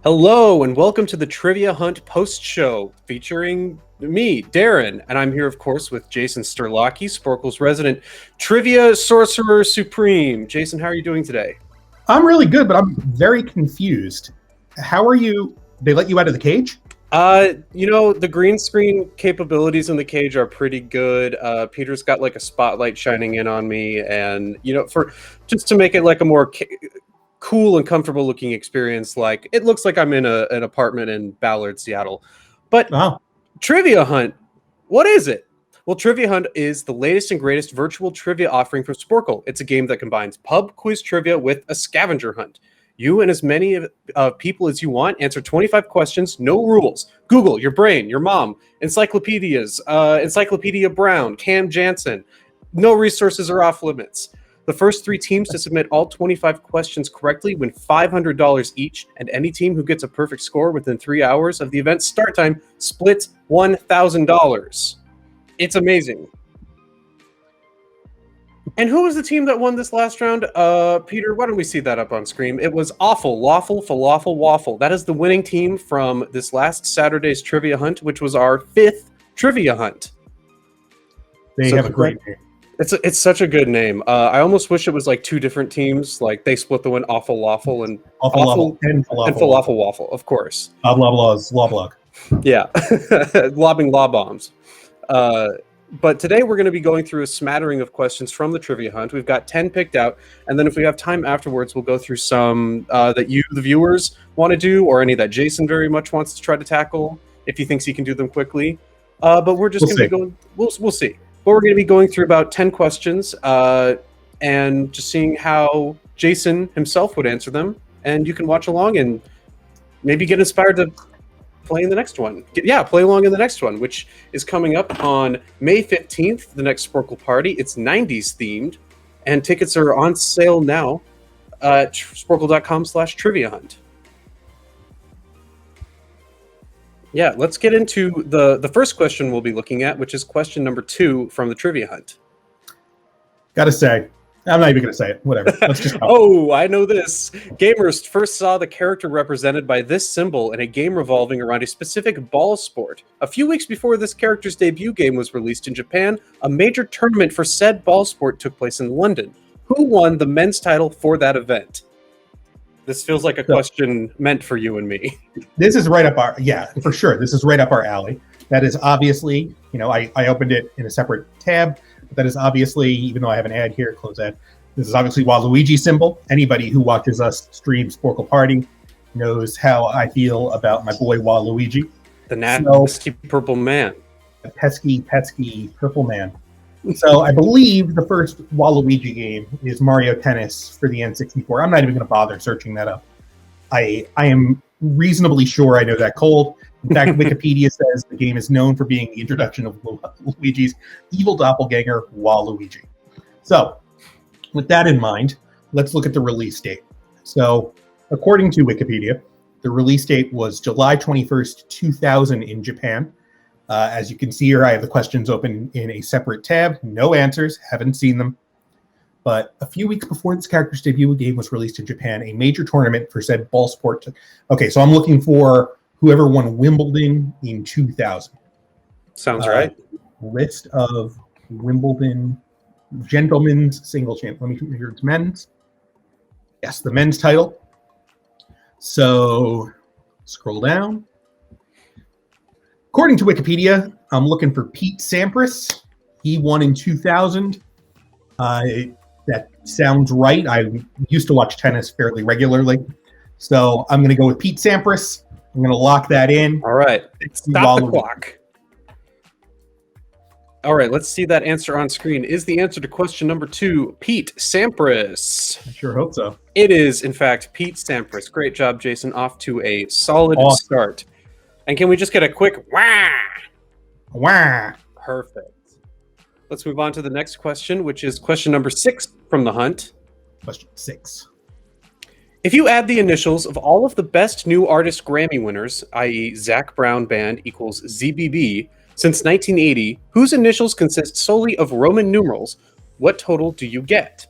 Hello, and welcome to the Trivia Hunt post show featuring me, Darrin. And I'm here, of course, with Jason Sterlocki, Sporcle's resident trivia sorcerer supreme. Jason, how are you doing today? I'm really good, but I'm very confused. How are you? They let you out of the cage? The green screen capabilities in the cage are pretty good. Peter's got like a spotlight shining in on me, and for just to make it like a more cool and comfortable looking experience. Like it looks like I'm in an apartment in Ballard, Seattle. But Trivia Hunt, what is it? Well, Trivia Hunt is the latest and greatest virtual trivia offering from Sporcle. It's a game that combines pub quiz trivia with a scavenger hunt. You and as many people as you want answer 25 questions, no rules. Google, your brain, your mom, encyclopedias, Encyclopedia Brown, Cam Jansen. No resources are off limits. The first 3 teams to submit all 25 questions correctly win $500 each, and any team who gets a perfect score within 3 hours of the event's start time splits $1,000. It's amazing. And who was the team that won this last round? Peter, why don't we see that up on screen? It was Awful, Waffle, Falafel, Waffle. That is the winning team from this last Saturday's Trivia Hunt, which was our 5th Trivia Hunt. They have a great name. It's such a good name. I almost wish it was like 2 different teams. Like they split the win, Awful Waffle and Awful and Falafel Waffle, of course. Blah blah blahs, blah blah. Yeah, lobbing law bombs. But today we're going to be going through a smattering of questions from the Trivia Hunt. We've got 10 picked out, and then if we have time afterwards, we'll go through some that you, the viewers, want to do, or any that Jason very much wants to try to tackle if he thinks he can do them quickly. But we're just going to be going. We'll see. But we're going to be going through about 10 questions and just seeing how Jason himself would answer them, and you can watch along and maybe get inspired to play in the next one. Play along in the next one, which is coming up on May 15th, the next Sporcle party. It's 90s themed, and tickets are on sale now at sporcle.com/trivia hunt. Yeah, let's get into the first question we'll be looking at, which is question number 2 from the Trivia Hunt. Gotta say, I'm not even going to say it. Whatever. Let's just Oh, I know this. Gamers first saw the character represented by this symbol in a game revolving around a specific ball sport. A few weeks before this character's debut game was released in Japan, a major tournament for said ball sport took place in London. Who won the men's title for that event? This feels like a question meant for you and me. This is right up our, for sure. This is right up our alley. That is obviously, I opened it in a separate tab. That is obviously, even though I have an ad here, close ad. This is obviously Waluigi symbol. Anybody who watches us stream Sporcle Party knows how I feel about my boy Waluigi. The nasty purple man. The pesky purple man. So I believe the first Waluigi game is Mario Tennis for the N64. I'm not even going to bother searching that up. I am reasonably sure I know that cold. In fact, Wikipedia says the game is known for being the introduction of Luigi's evil doppelganger, Waluigi. So, with that in mind, let's look at the release date. So, according to Wikipedia, the release date was July 21st, 2000 in Japan. As you can see here, I have the questions open in a separate tab. No answers, haven't seen them. But a few weeks before this character's debut game was released in Japan, a major tournament for said ball sport Okay, so I'm looking for whoever won Wimbledon in 2000. Sounds right. List of Wimbledon gentlemen's single champ. Let me hear it's men's. Yes, the men's title. So scroll down. According to Wikipedia, I'm looking for Pete Sampras. He won in 2000. That sounds right. I used to watch tennis fairly regularly. So I'm going to go with Pete Sampras. I'm going to lock that in. All right. Stop the clock. All right. Let's see that answer on screen. Is the answer to question number 2 Pete Sampras? I sure hope so. It is, in fact, Pete Sampras. Great job, Jason. Off to a solid start. And can we just get a quick wah? Wah. Perfect. Let's move on to the next question, which is question number 6 from the hunt. Question 6. If you add the initials of all of the best new artist Grammy winners, i.e. Zac Brown Band equals ZBB, since 1980, whose initials consist solely of Roman numerals, what total do you get?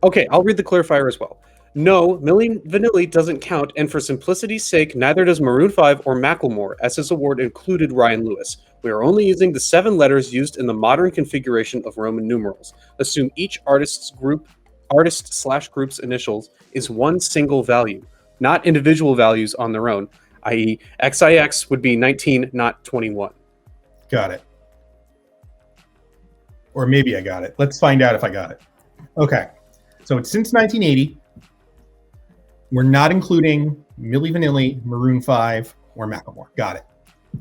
Okay, I'll read the clarifier as well. No, Milli Vanilli doesn't count, and for simplicity's sake, neither does Maroon 5 or Macklemore, as his award included Ryan Lewis. We are only using the 7 letters used in the modern configuration of Roman numerals. Assume each artist/group's initials is one single value, not individual values on their own, i.e., XIX would be 19, not 21. Got it. Or maybe I got it. Let's find out if I got it. Okay. So it's since 1980. We're not including Milli Vanilli, Maroon 5, or Macklemore. Got it.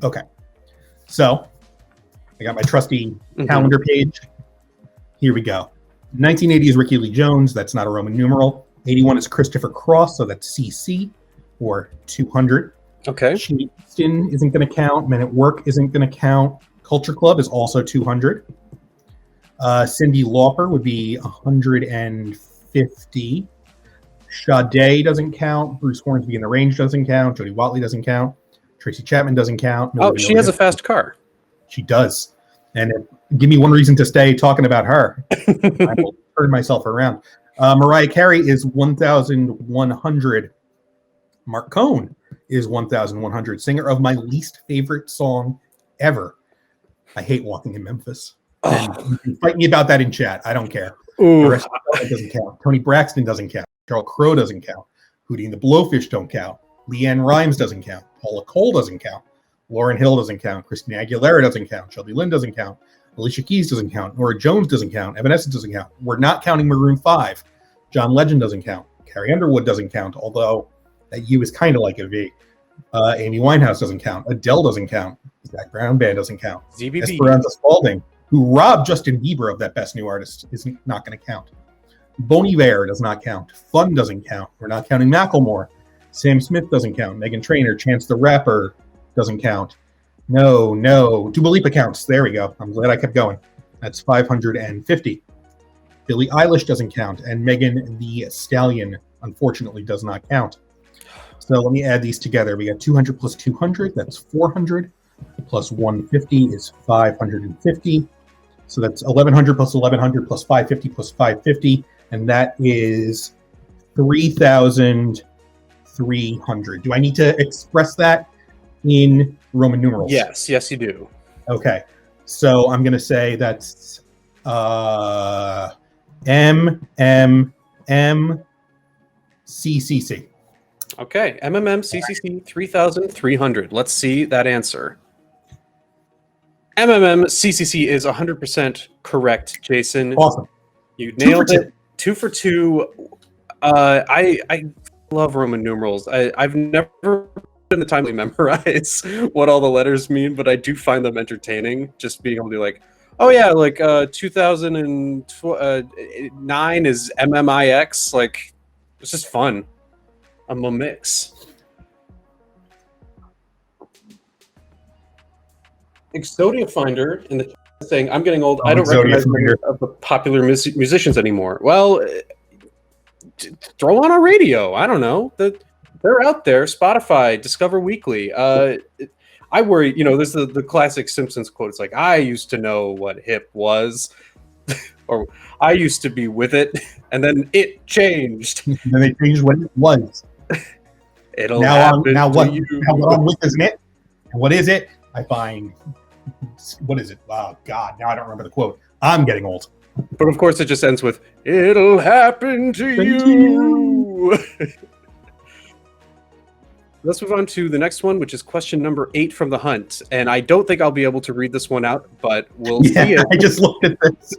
Okay. So I got my trusty calendar page. Here we go. 1980 is Ricky Lee Jones. That's not a Roman numeral. 81 is Christopher Cross, so that's CC, or 200. Okay. Houston isn't going to count. Men at Work isn't going to count. Culture Club is also 200. Cyndi Lauper would be 150. Sade doesn't count. Bruce Hornsby in the Range doesn't count. Jody Watley doesn't count. Tracy Chapman doesn't count. She has a fast car. She does. And give me one reason to stay talking about her. I will turn myself around. Mariah Carey is 1,100. Mark Cohn is 1,100. Singer of my least favorite song ever. I hate Walking in Memphis. And you can fight me about that in chat. I don't care. Ooh. The rest of it doesn't count. Tony Braxton doesn't count. Sheryl Crow doesn't count. Hootie and the Blowfish don't count. Leanne Rimes doesn't count. Paula Cole doesn't count. Lauryn Hill doesn't count. Christina Aguilera doesn't count. Shelby Lynn doesn't count. Alicia Keys doesn't count. Nora Jones doesn't count. Evanescence doesn't count. We're not counting Maroon 5. John Legend doesn't count. Carrie Underwood doesn't count, although that U is kind of like a V. Amy Winehouse doesn't count. Adele doesn't count. Zach Brown Band doesn't count. ZBB. Esperanza Spalding, who robbed Justin Bieber of that Best New Artist, is not going to count. Bon Iver does not count. Fun doesn't count. We're not counting Macklemore. Sam Smith doesn't count. Meghan Trainor, Chance the Rapper doesn't count. No. Dua Lipa counts. There we go. I'm glad I kept going. That's 550. Billie Eilish doesn't count. And Megan the Stallion, unfortunately, does not count. So let me add these together. We got 200 plus 200. That's 400. Plus 150 is 550. So that's 1,100 plus 1,100 plus 550 plus 550. And that is 3,300. Do I need to express that in Roman numerals? Yes, you do. Okay. So I'm going to say that's MMMCCC. Okay, MMMCCC 3,300. Let's see that answer. MMMCCC is 100% correct, Jason. Awesome. You nailed it. 2 for 2. I love Roman numerals. I've never been the time to memorize what all the letters mean, but I do find them entertaining. Just being able to be like, oh yeah, like 2009 is MMIX. Like, it's just fun. I'm a mix. Exodia Finder in the saying, I'm getting old. I don't recognize many of the popular musicians anymore. Well, throw on a radio. I don't know. They're out there. Spotify, Discover Weekly. I worry, there's the classic Simpsons quote. It's like, I used to know what hip was, or I used to be with it, and then it changed. And then they changed what it was. It'll happen now what I'm with, isn't it? And what is it? I find, what is it? Oh, God, now I don't remember the quote. I'm getting old. But of course, it just ends with, it'll happen to you. Let's move on to the next one, which is question number 8 from the hunt. And I don't think I'll be able to read this one out, but we'll see it. I just looked at this.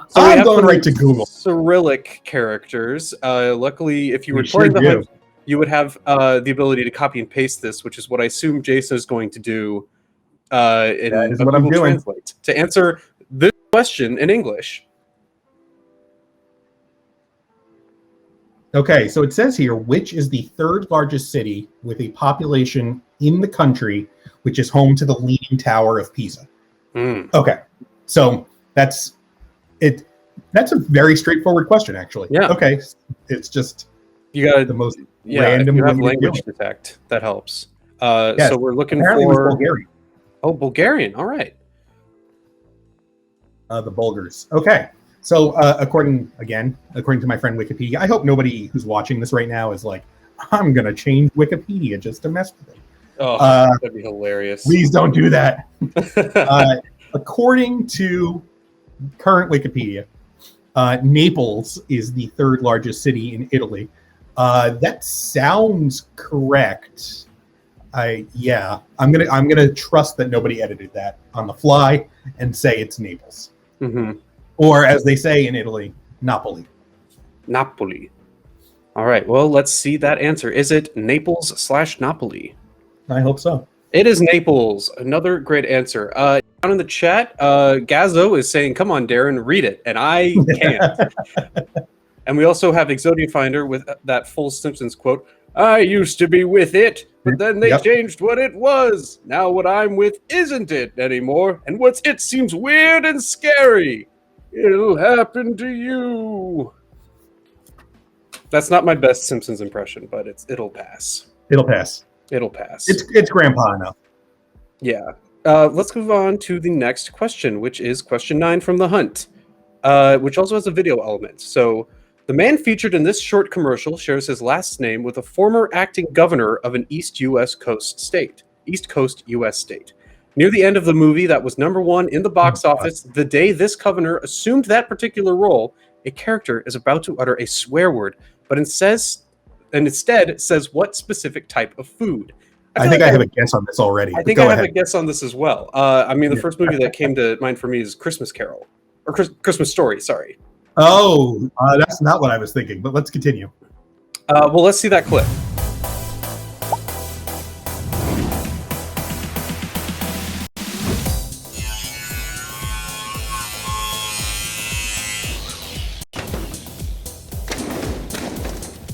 So I'm going right to Google. Cyrillic characters. Luckily, if you were playing the hunt, you would have the ability to copy and paste this, which is what I assume Jason is going to do. That is what I'm doing. Translate, to answer this question in English. Okay, so it says here, which is the 3rd largest city with a population in the country, which is home to the Leaning Tower of Pisa? Okay, so that's it. That's a very straightforward question, actually. Yeah. Okay, it's just you got the most random. You have language detect that helps. Yes, so we're looking for Bulgarian. Oh, Bulgarian. All right. The Bulgars. Okay. So, according to my friend Wikipedia, I hope nobody who's watching this right now is like, I'm going to change Wikipedia just to mess with it. Oh, that'd be hilarious. Please don't do that. According to current Wikipedia, Naples is the third largest city in Italy. That sounds correct. I'm gonna trust that nobody edited that on the fly and say it's Naples. Mm-hmm. Or as they say in Italy, Napoli. Napoli. All right. Well, let's see that answer. Is it Naples/Napoli? I hope so. It is Naples. Another great answer. Down in the chat, Gazzo is saying, "Come on, Darren, read it," and I can't. And we also have Exodia Finder with that full Simpsons quote. I used to be with it, but then they changed what it was. Now what I'm with isn't it anymore, and what's it seems weird and scary. It'll happen to you. That's not my best Simpsons impression, but it'll pass. It'll pass. It'll pass. It's grandpa enough. Yeah. Let's move on to the next question, which is question 9 from The Hunt, which also has a video element. So, the man featured in this short commercial shares his last name with a former acting governor of an East Coast U.S. state. Near the end of the movie that was #1 in the box office, the day this governor assumed that particular role, a character is about to utter a swear word, but instead says what specific type of food. I think I have a guess on this already. I think I have a guess on this as well. The first movie that came to mind for me is Christmas Carol. Or Christmas Story, sorry. Oh, that's not what I was thinking, but let's continue. Well, let's see that clip.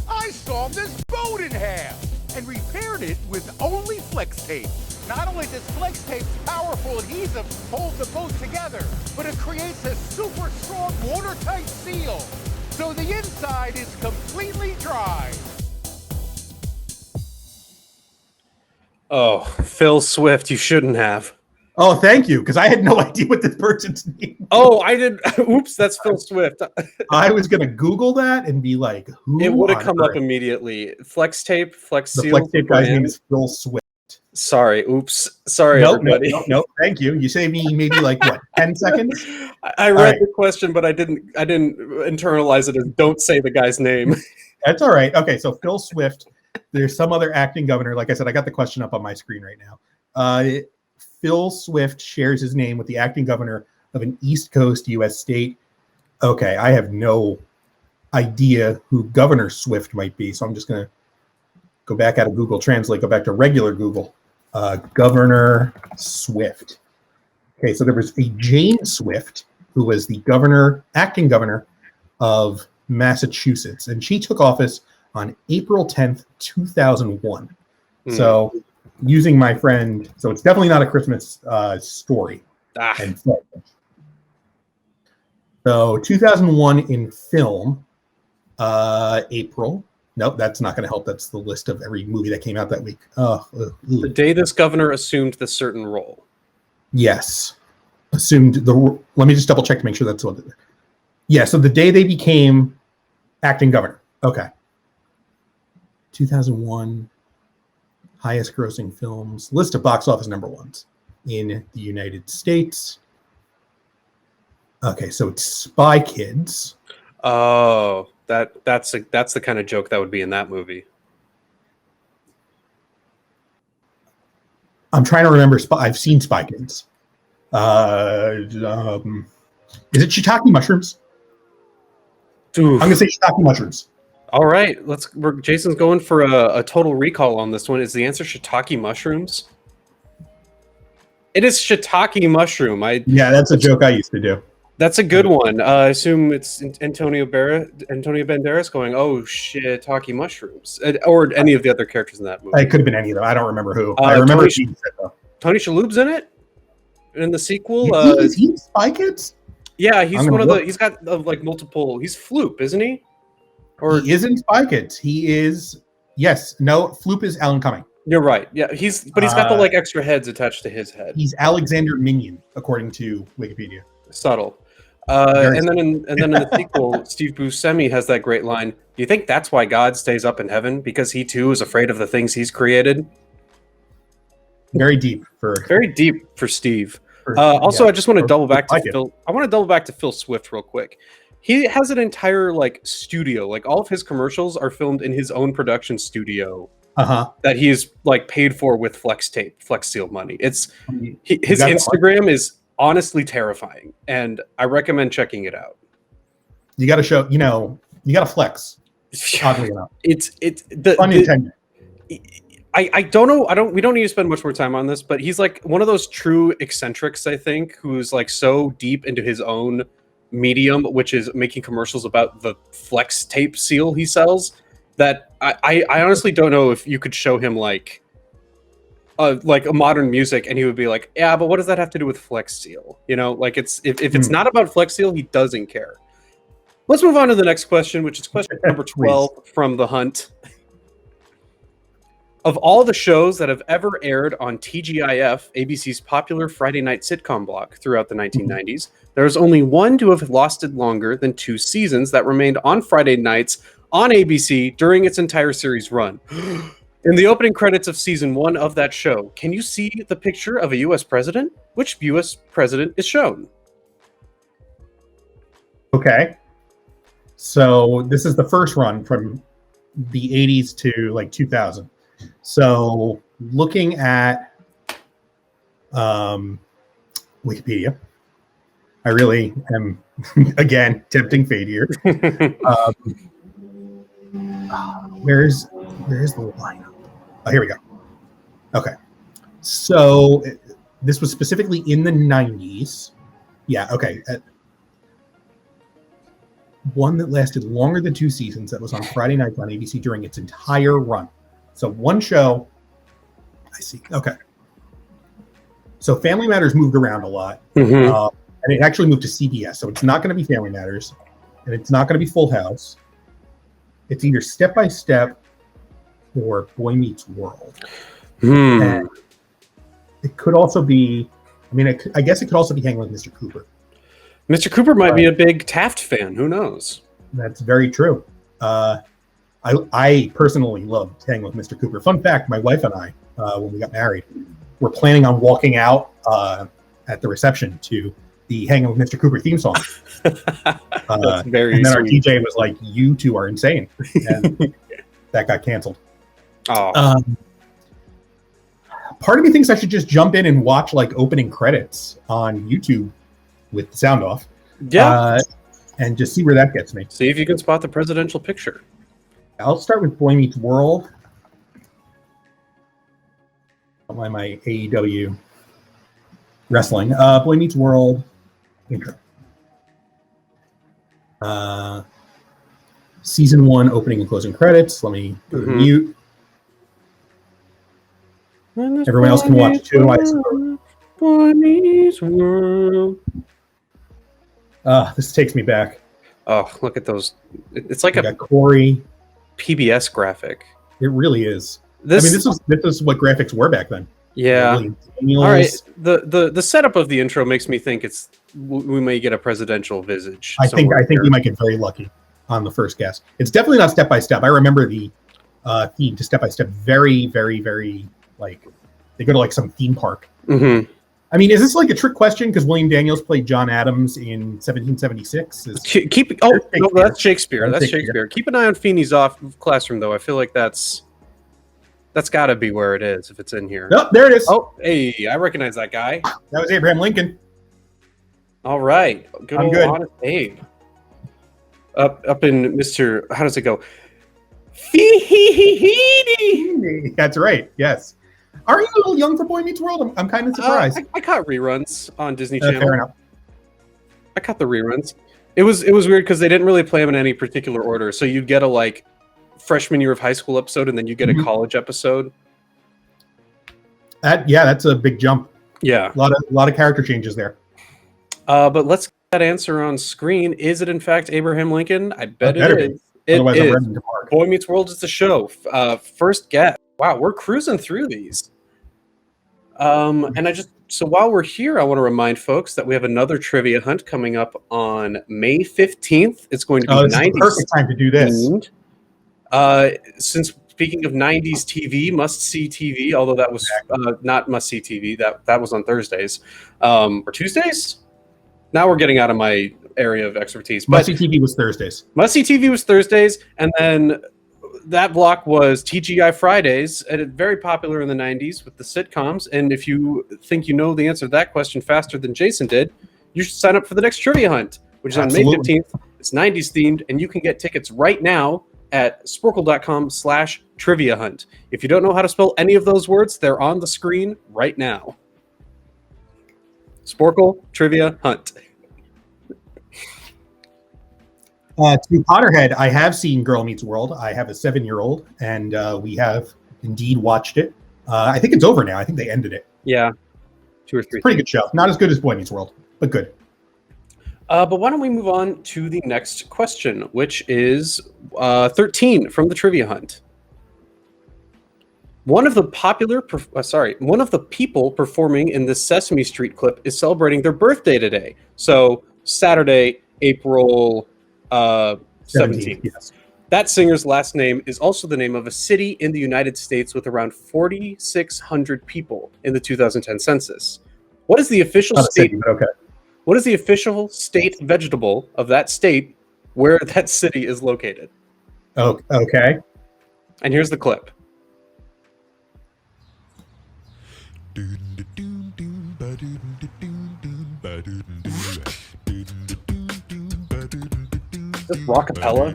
I sawed this boat in half and repaired it with only flex tape. Not only does flex tape's powerful adhesive hold the boat together, but it creates a super strong watertight seal, so the inside is completely dry. Oh, Phil Swift, you shouldn't have. Oh, thank you, because I had no idea what this person's name was. Oh, I did. Oops, that's Phil Swift. I was going to Google that and be like, who? It would have come up immediately. Flex tape, flex seal. The flex tape guy's name is Phil Swift. Sorry, oops. Sorry, everybody. No, thank you. You saved me maybe 10 seconds? I read the question, but I didn't internalize it as don't say the guy's name. That's all right. Okay, so Phil Swift, there's some other acting governor. Like I said, I got the question up on my screen right now. Phil Swift shares his name with the acting governor of an East Coast U.S. state. Okay, I have no idea who Governor Swift might be, so I'm just going to go back out of Google Translate, go back to regular Google. Governor Swift. Okay, so there was a Jane Swift who was the acting governor of Massachusetts, and she took office on April 10th, 2001. So using my friend, so it's definitely not a Christmas story. And so 2001 in film, April. Nope, that's not going to help. That's the list of every movie that came out that week. The day this governor assumed the certain role. Yes. Let me just double check to make sure that's what. Yeah, so the day they became acting governor. Okay. 2001 highest grossing films, list of box office #1s in the United States. Okay, so it's Spy Kids. Oh, that's the kind of joke that would be in that movie. I'm trying to remember. I've seen Spy Kids. Is it shiitake mushrooms? Oof. I'm gonna say shiitake mushrooms. All right, Jason's going for a total recall on this one. Is the answer shiitake mushrooms? It is shiitake mushroom. Yeah, that's a joke I used to do. That's a good one. I assume it's Antonio Banderas going, "Oh shit, shiitake mushrooms," or any of the other characters in that movie. It could have been any of them. I don't remember who. I remember Tony Shalhoub's in it in the sequel. Is he in Spy Kids? Yeah, he's one of the. He's got multiple. He's Floop, isn't he? Or he is in Spy Kids. He is. Yes. No. Floop is Alan Cumming. You're right. Yeah, he's got the extra heads attached to his head. He's Alexander Minion, according to Wikipedia. Subtle. And then in the sequel, Steve Buscemi has that great line. Do you think that's why God stays up in heaven? Because he too is afraid of the things he's created? Very deep for Steve. Also, I just want to double back to Phil. I want to double back to Phil Swift real quick. He has an entire studio. Like all of his commercials are filmed in his own production studio. That he's paid for with Flex Seal money. His Instagram is honestly terrifying, and I recommend checking it out. You got to show, you got to flex. Oddly enough, it's unintended. I don't know. We don't need to spend much more time on this, but he's one of those true eccentrics, I think, who's so deep into his own medium, which is making commercials about the Flex Tape Seal he sells, that I honestly don't know if you could show him a modern music and he would be like, yeah, but what does that have to do with Flex Seal? If it's not about Flex Seal, he doesn't care. Let's move on to the next question, which is question number 12 from The Hunt. Of all the shows that have ever aired on TGIF, ABC's popular Friday night sitcom block throughout the 1990s, there is only one to have lasted longer than 2 seasons that remained on Friday nights on ABC during its entire series run. In the opening credits of season 1 of that show, can you see the picture of a U.S. president? Which U.S. president is shown? Okay. So this is the first run from the 80s to 2000. So looking at Wikipedia, I really am, again, tempting fate here. Where's the lineup? Oh, here we go. Okay. So this was specifically in the 90s. Yeah, okay. One that lasted longer than 2 seasons that was on Friday nights on ABC during its entire run. So one show. I see. Okay. So Family Matters moved around a lot. And it actually moved to CBS. So it's not going to be Family Matters. And it's not going to be Full House. It's either Step by Step or Boy Meets World. And it could also be, I guess it could also be Hanging with Mr. Cooper. Mr. Cooper might be a big Taft fan. Who knows? That's very true. I personally loved Hanging with Mr. Cooper. Fun fact, my wife and I, when we got married, were planning on walking out at the reception to the Hanging with Mr. Cooper theme song. That's very and then sweet. Our DJ was like, "You two are insane." And that got canceled. Oh. Part of me thinks I should just jump in and watch opening credits on YouTube with the sound off. Yeah. And just see where that gets me. See if you can spot the presidential picture. I'll start with Boy Meets World. Don't mind my AEW wrestling. Boy Meets World intro. Season 1 opening and closing credits. Let me go to mute. Everyone else can watch too, I suppose. Boy Meets World. This takes me back. Oh, look at those. It's like got Corey. PBS graphic. It really is. This is what graphics were back then. Yeah. All right. The setup of the intro makes me think we may get a presidential visage. I think we might get very lucky on the first guess. It's definitely not Step by Step. I remember the theme to Step by Step very, very, very they go to some theme park. Mm-hmm. Is this a trick question because William Daniels played John Adams in 1776? No, that's Shakespeare. That's Shakespeare. Keep an eye on Feeney's off classroom, though. I feel like that's got to be where it is if it's in here. Oh, there it is. Oh, hey, I recognize that guy. That was Abraham Lincoln. All right, good old honest Abe. Up in Mr. How does it go? That's right. Yes. Are you a little young for Boy Meets World? I'm kind of surprised. I caught reruns on Disney Channel. Fair enough. I caught the reruns. It was weird because they didn't really play them in any particular order. So you'd get a freshman year of high school episode, and then you get a college episode. That's a big jump. Yeah, a lot of character changes there. But let's get that answer on screen. Is it in fact Abraham Lincoln? I bet it is. Otherwise, it is. Boy Meets World is the show. First guess. Wow, we're cruising through these. And So while we're here, I want to remind folks that we have another trivia hunt coming up on May 15th. It's going to be this is the perfect time to do this. Since speaking of 90s TV, must-see TV, although that was not must-see TV, that was on Thursdays or Tuesdays. Now we're getting out of my area of expertise. Must-see TV was Thursdays. Must-see TV was Thursdays, and then that block was TGI Fridays, and very popular in the 90s with the sitcoms. And if you think you know the answer to that question faster than Jason did, you should sign up for the next trivia hunt, which is on May 15th. It's 90s themed, and you can get tickets right now at sporcle.com/trivia hunt. If you don't know how to spell any of those words, they're on the screen right now. Sporcle Trivia Hunt. To Potterhead, I have seen Girl Meets World. I have a 7-year-old, and we have indeed watched it. I think it's over now. I think they ended it. Yeah, 2 or 3. Pretty good show. Not as good as Boy Meets World, but good. But why don't we move on to the next question, which is 13 from the Trivia Hunt. One of the people performing in this Sesame Street clip is celebrating their birthday today. So Saturday, April 17th. Yes. That singer's last name is also the name of a city in the United States with around 4,600 people in the 2010 census. What is the official state? Okay. What is the official state vegetable of that state where that city is located? Oh, okay. And here's the clip. Is this rockapella?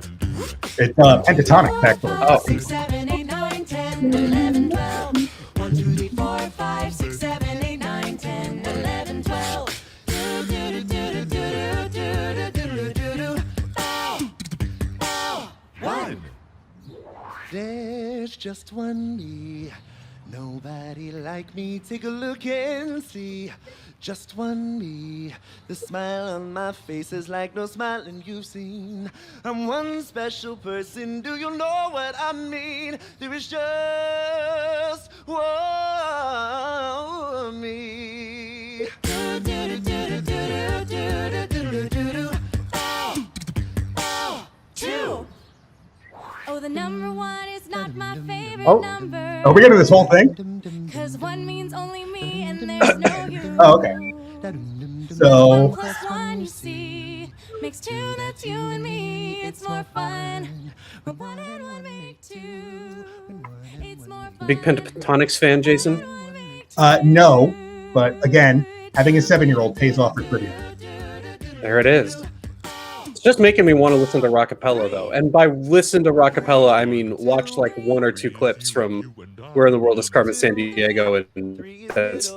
It's pentatonic, actually. Oh. 6, 7, 8, 9, 10, 11, 12. 1, 2, 3, 4, 5, 6, 7, 8, 9, 10, 11, 12. One. There's just one me. Nobody like me. Take a look and see. Just one me. The smile on my face is like no smiling you've seen. I'm one special person. Do you know what I mean? There is just one me. Two. Oh, the number one is not my favorite number. Are we getting this whole thing? Cause one means only me and there's no you. Oh, okay. So, 1 plus 1, you see, makes 2, that's you and me. It's more fun. When 1 and 1 make 2. It's more fun. Big Pentatonics fan, Jason? no, but again, having a 7-year-old pays off for trivia. There it is. It's just making me want to listen to rockapella, though. And by listen to rockapella, I mean watch like 1 or 2 clips from Where in the World is Carmen Sandiego, and that's...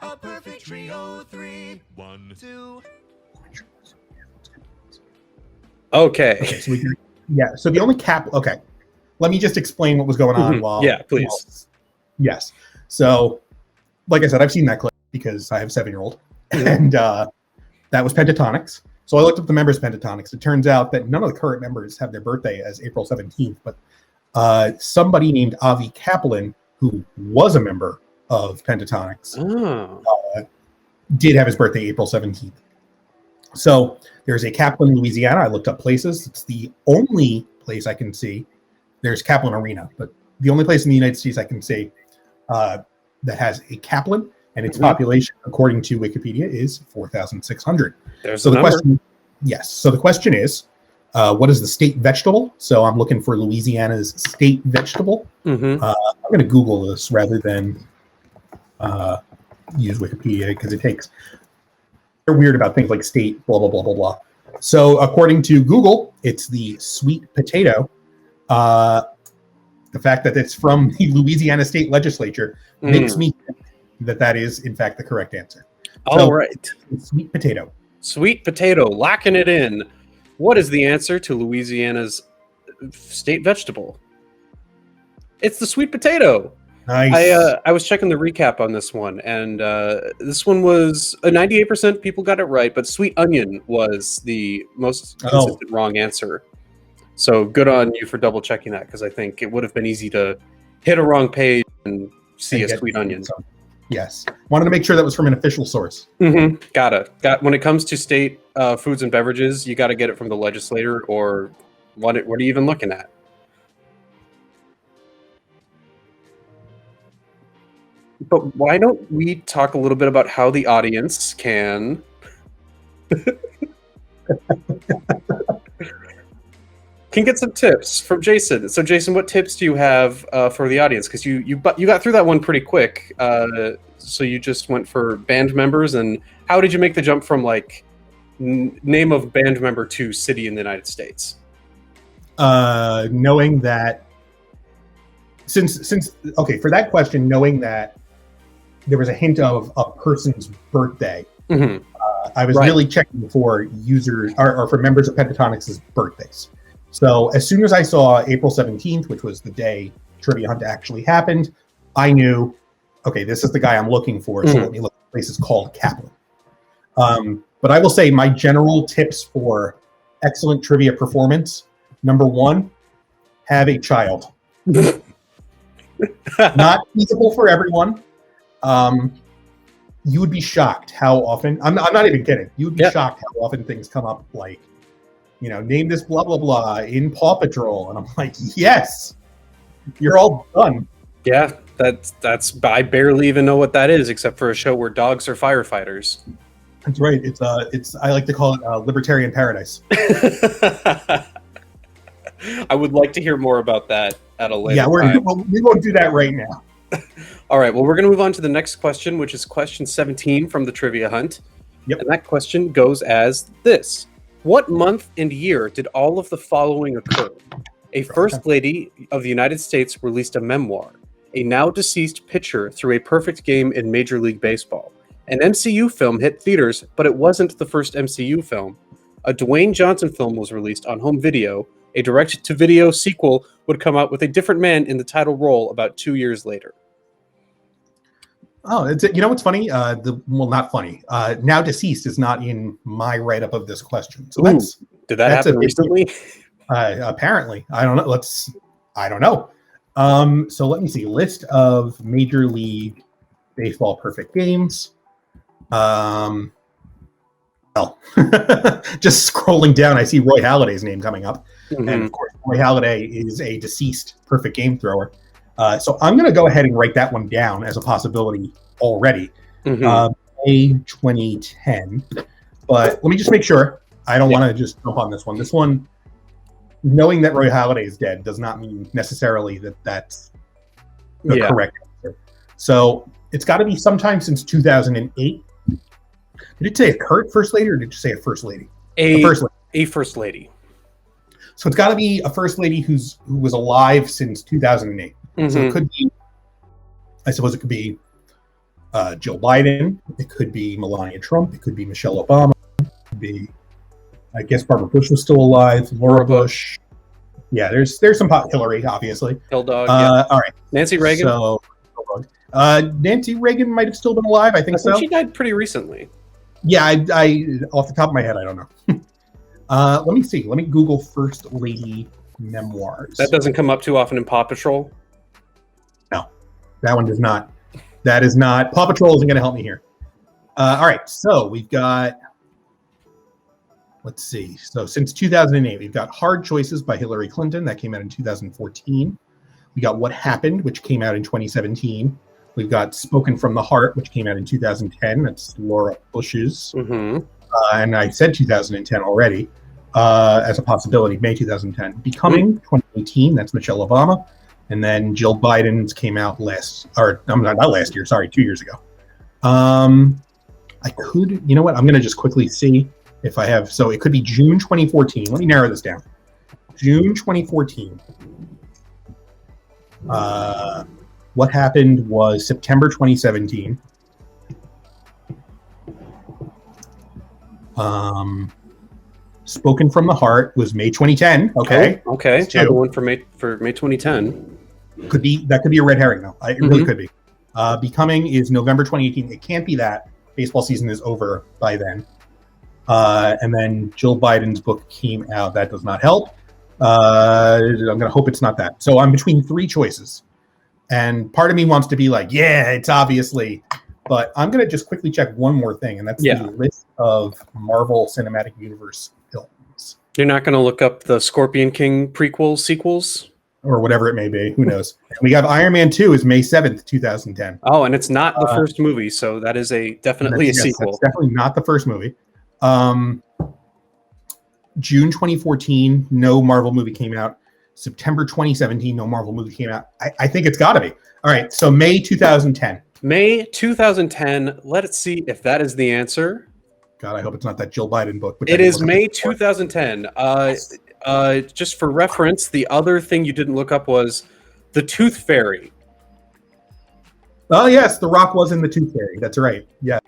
A perfect trio. 3, 1, 2. Okay. So so the only cap. Okay, let me just explain what was going on while. Yeah, please. Yes. So, like I said, I've seen that clip because I have a 7-year-old, and that was Pentatonics. So I looked up the members of Pentatonics. It turns out that none of the current members have their birthday as April 17th, but somebody named Avi Kaplan, who was a member of Pentatonics, did have his birthday April 17th. So there's a Kaplan, Louisiana. I looked up places. It's the only place I can see. There's Kaplan Arena, but the only place in the United States I can see that has a Kaplan, and its population, according to Wikipedia, is 4,600. So the question, yes. So the question is, what is the state vegetable? So I'm looking for Louisiana's state vegetable. I'm going to Google this rather than use Wikipedia because they're weird about things like state, blah, blah, blah, blah, blah. So according to Google, it's the sweet potato. The fact that it's from the Louisiana state legislature makes me think that is, in fact, the correct answer. All right. Sweet potato. Sweet potato, locking it in. What is the answer to Louisiana's state vegetable? It's the sweet potato. Nice. I was checking the recap on this one, and this one was 98% people got it right, but sweet onion was the most consistent wrong answer. So good on you for double checking that, because I think it would have been easy to hit a wrong page and see a sweet onion. Yes. Wanted to make sure that was from an official source. Got when it comes to state foods and beverages, you got to get it from the legislator, or what are you even looking at? But why don't we talk a little bit about how the audience can get some tips from Jason. So, Jason, what tips do you have for the audience? Because you got through that one pretty quick. So you just went for band members, and how did you make the jump from like name of band member to city in the United States? Knowing that since for that question, knowing that there was a hint of a person's birthday. I was really checking for users or for members of Pentatonics' birthdays. So as soon as I saw April 17th, which was the day Trivia Hunt actually happened, I knew, okay, this is the guy I'm looking for. So let me look at places called Kaplan. But I will say my general tips for excellent trivia performance. Number one, have a child. Not feasible for everyone. You would be shocked how often, I'm not even kidding. You would be shocked how often things come up like, name this blah, blah, blah in Paw Patrol. And I'm like, yes, you're all done. Yeah, that's, I barely even know what that is, except for a show where dogs are firefighters. That's right. It's I like to call it Libertarian Paradise. I would like to hear more about that at a later time. We won't do that right now. All right, well, we're going to move on to the next question, which is question 17 from the Trivia Hunt. Yep. And that question goes as this. What month and year did all of the following occur? A First Lady of the United States released a memoir. A now-deceased pitcher threw a perfect game in Major League Baseball. An MCU film hit theaters, but it wasn't the first MCU film. A Dwayne Johnson film was released on home video. A direct-to-video sequel would come out with a different man in the title role about 2 years later. Oh, what's funny? Not funny. Now deceased is not in my write-up of this question. So did that happen recently? Apparently, I don't know. I don't know. So let me see. List of Major League Baseball perfect games. Just scrolling down, I see Roy Halladay's name coming up, and of course, Roy Halladay is a deceased perfect game thrower. So I'm going to go ahead and write that one down as a possibility already. May 2010. But let me just make sure. I don't want to just jump on this one. This one, knowing that Roy Halladay is dead does not mean necessarily that that's the correct answer. So it's got to be sometime since 2008. Did it say a current First Lady or did you say a First Lady? A First Lady. A First Lady. So it's got to be a First Lady who was alive since 2008. So it could be, I suppose it could be Jill Biden. It could be Melania Trump. It could be Michelle Obama. It could be, I guess Barbara Bush was still alive. Laura Bush. Yeah, there's some Hillary, obviously. Hill Dog. All right. Nancy Reagan. So, Nancy Reagan might have still been alive. I think so. She died pretty recently. Yeah, I off the top of my head, I don't know. Let me see. Let me Google First Lady memoirs. That doesn't come up too often in Paw Patrol. No, that one does not. That is not. Paw Patrol isn't going to help me here. All right, so we've got. Let's see. So since 2008, we've got Hard Choices by Hillary Clinton. That came out in 2014. We got What Happened, which came out in 2017. We've got Spoken from the Heart, which came out in 2010. That's Laura Bush's. And I said 2010 already as a possibility, May 2010. Becoming, 2018, that's Michelle Obama. And then Jill Biden's came out not last year, sorry, 2 years ago. I could, you know what? I'm going to just quickly see if I have, so it could be June 2014. Let me narrow this down. June 2014. What Happened was September 2017. Spoken from the Heart was May 2010. Okay. Oh, okay. Another one for May 2010. Could be a red herring though. It really could be. Becoming is November 2018. It can't be that. Baseball season is over by then. And then Jill Biden's book came out. That does not help. I'm going to hope it's not that. So I'm between three choices. And part of me wants to be like, yeah, it's obviously, but I'm going to just quickly check one more thing, and that's the list of Marvel Cinematic Universe films. You're not going to look up the Scorpion King prequels, sequels? Or whatever it may be. Who knows? We have Iron Man 2 is May 7th, 2010. Oh, and it's not the first movie, so that is definitely a sequel. That's definitely not the first movie. June 2014, no Marvel movie came out. September 2017, no Marvel movie came out. I think it's got to be. All right, so May 2010. May 2010. Let's see if that is the answer. God, I hope it's not that Jill Biden book. It is May 2010. Just for reference, the other thing you didn't look up was The Tooth Fairy. Oh, yes, The Rock was in The Tooth Fairy. That's right. Yeah.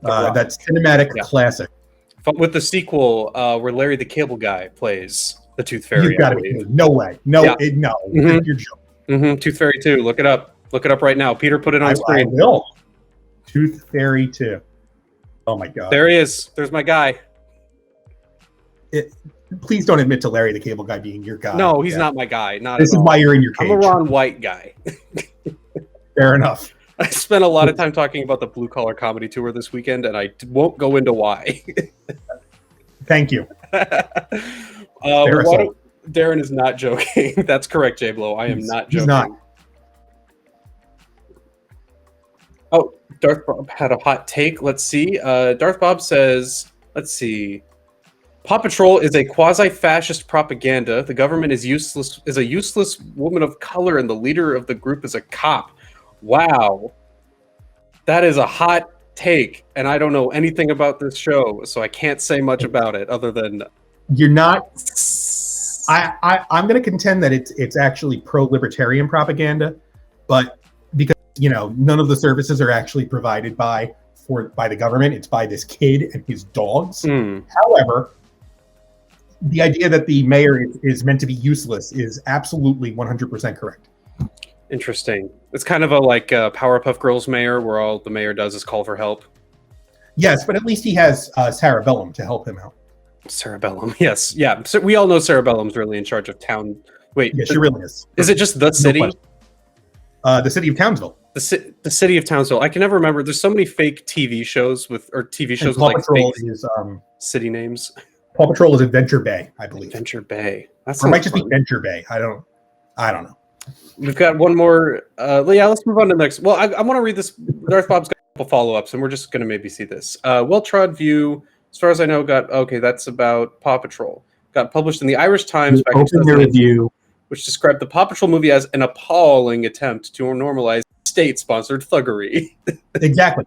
That's cinematic classic. With the sequel where Larry the Cable Guy plays the Tooth Fairy. You've got to be. No way. No, no. Mm-hmm. You're joking. Tooth Fairy 2. Look it up. Look it up right now. Peter, put it on screen. I will. Tooth Fairy 2. Oh, my God. There he is. There's my guy. Please don't admit to Larry the Cable Guy being your guy. No, he's not my guy. This is why you're in your cage. I'm a Ron White guy. Fair enough. I spent a lot of time talking about the Blue Collar Comedy Tour this weekend, and I won't go into why. Thank you. Darren is not joking. That's correct, J Blow. I am not joking. He's not. Oh, Darth Bob had a hot take. Let's see. Darth Bob says, let's see. Paw Patrol is a quasi-fascist propaganda. The government is a useless woman of color, and the leader of the group is a cop. Wow. That is a hot take, and I don't know anything about this show, so I can't say much about it other than you're not. I'm going to contend that it's actually pro-libertarian propaganda, but because none of the services are actually provided by the government, it's by this kid and his dogs. However, the idea that the mayor is meant to be useless is absolutely 100% correct. Interesting. It's kind of a Powerpuff Girls mayor, where all the mayor does is call for help. Yes, but at least he has Cerebellum to help him out. Cerebellum, yes, yeah. So we all know Cerebellum's really in charge of town. Wait, yeah, she really is. Is it just the city? No, the city of Townsville. The city of Townsville. I can never remember. There's so many fake TV shows with Paw Patrol fake is city names. Paw Patrol is Adventure Bay, I believe. Adventure Bay. Or it might just be Venture Bay. I don't know. We've got one more. Let's move on to the next. Well, I want to read this. Darth Bob's got a couple follow-ups, and we're just going to maybe see this. Well-trod view, as far as I know, that's about Paw Patrol. Got published in the Irish Times back in 2008, which described the Paw Patrol movie as an appalling attempt to normalize state-sponsored thuggery. Exactly.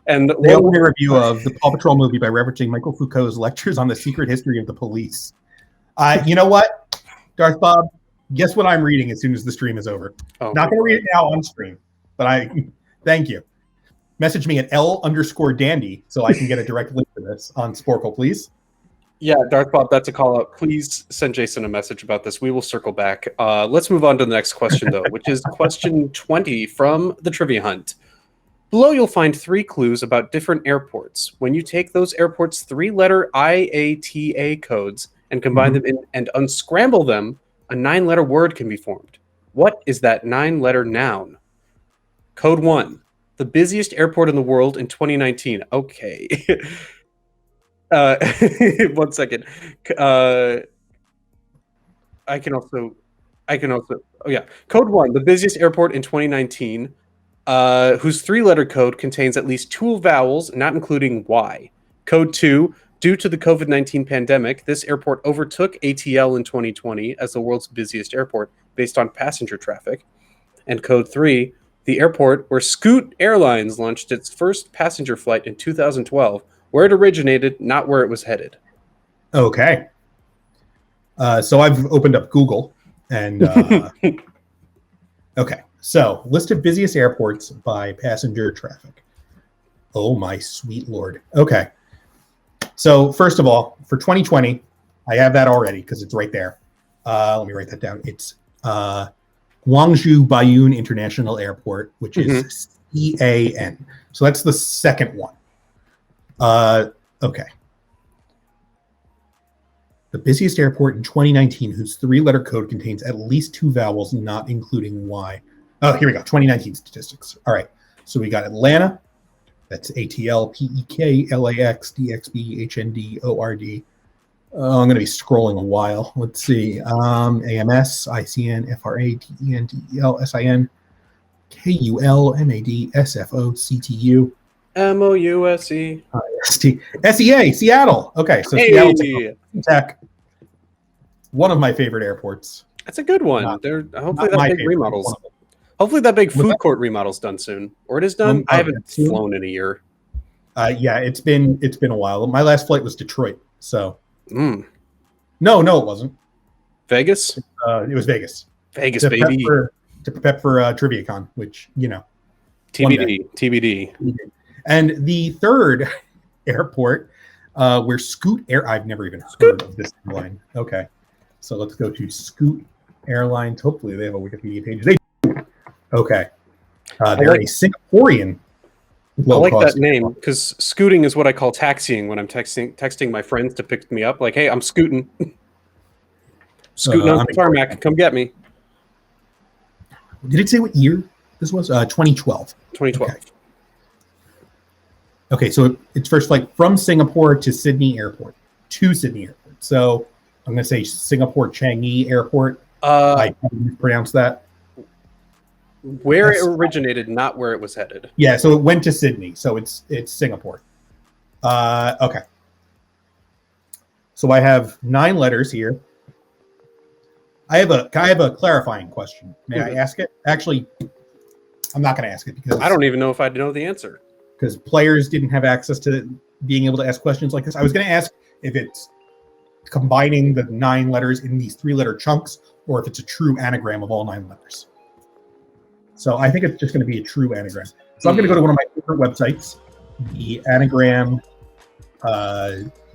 And they opened a review of the Paw Patrol movie by referencing Michael Foucault's lectures on the secret history of the police. You know what, Darth Bob? Guess what I'm reading as soon as the stream is over. Not going to read it now on stream, but thank you. Message me at L_dandy so I can get a direct link to this on Sporcle, please. Yeah, Darth Bob, that's a call out. Please send Jason a message about this. We will circle back. Let's move on to the next question, though, which is question 20 from the Trivia Hunt. Below, you'll find 3 clues about different airports. When you take those airports' 3-letter IATA codes and combine them and unscramble them, a 9-letter word can be formed. What is that 9-letter noun? Code 1, the busiest airport in the world in 2019. Okay. 1 second. I can also. Oh yeah. Code 1, the busiest airport in 2019, whose 3-letter code contains at least 2 vowels, not including Y. Code 2. Due to the COVID-19 pandemic, this airport overtook ATL in 2020 as the world's busiest airport based on passenger traffic. And Code 3, the airport where Scoot Airlines launched its first passenger flight in 2012, where it originated, not where it was headed. Okay. So I've opened up Google and... okay. So, list of busiest airports by passenger traffic. Oh my sweet Lord. Okay. So first of all, for 2020, I have that already because it's right there. Let me write that down. It's Guangzhou Baiyun International Airport, which is CAN. So that's the second one. Okay. The busiest airport in 2019 whose 3-letter code contains at least 2 vowels, not including Y. Oh, here we go. 2019 statistics. All right. So we got Atlanta. That's ATL, PEK, LAX, DXB, HND, ORD. I'm going to be scrolling a while. Let's see. AMS, ICN, FRA, TEN, TEL, SIN, KUL, MAD, SFO, CTU. MOUSE. SEA, Seattle. Okay, so Hey. Seattle Tech, one of my favorite airports. That's a good one. Not- Hopefully not my that big favorite, remodel's one of them. hopefully that big Was food that- court remodel's done soon. Or it is done. I haven't soon? flown in a year. Yeah, it's been a while. My last flight was Detroit, so Mm. no, it wasn't. Vegas? It was Vegas. Vegas, to baby. prep for TriviaCon, which TBD. TBD. And the third airport, where Scoot Air, I've never even heard of this airline. Okay, so let's go to Scoot Airlines. Hopefully, they have a Wikipedia page. They do. Okay, they're a Singaporean. I like that low-cost name because scooting is what I call taxiing when I'm texting my friends to pick me up. Like, hey, I'm scooting. Scooting on I'm the tarmac. Come get me. Did it say what year this was? 2012. 2012. Okay, so it's first flight from Singapore to Sydney Airport. So I'm going to say Singapore Changi Airport. I pronounced that. Where it originated, not where it was headed. Yeah, so it went to Sydney. So it's Singapore. Okay. So I have 9 letters here. I have a clarifying question. May I ask it? Actually, I'm not going to ask it because I don't even know if I know the answer. Because players didn't have access to being able to ask questions like this. I was going to ask if it's combining the 9 letters in these 3-letter chunks, or if it's a true anagram of all 9 letters. So I think it's just going to be a true anagram. So I'm going to go to one of my favorite websites, the anagram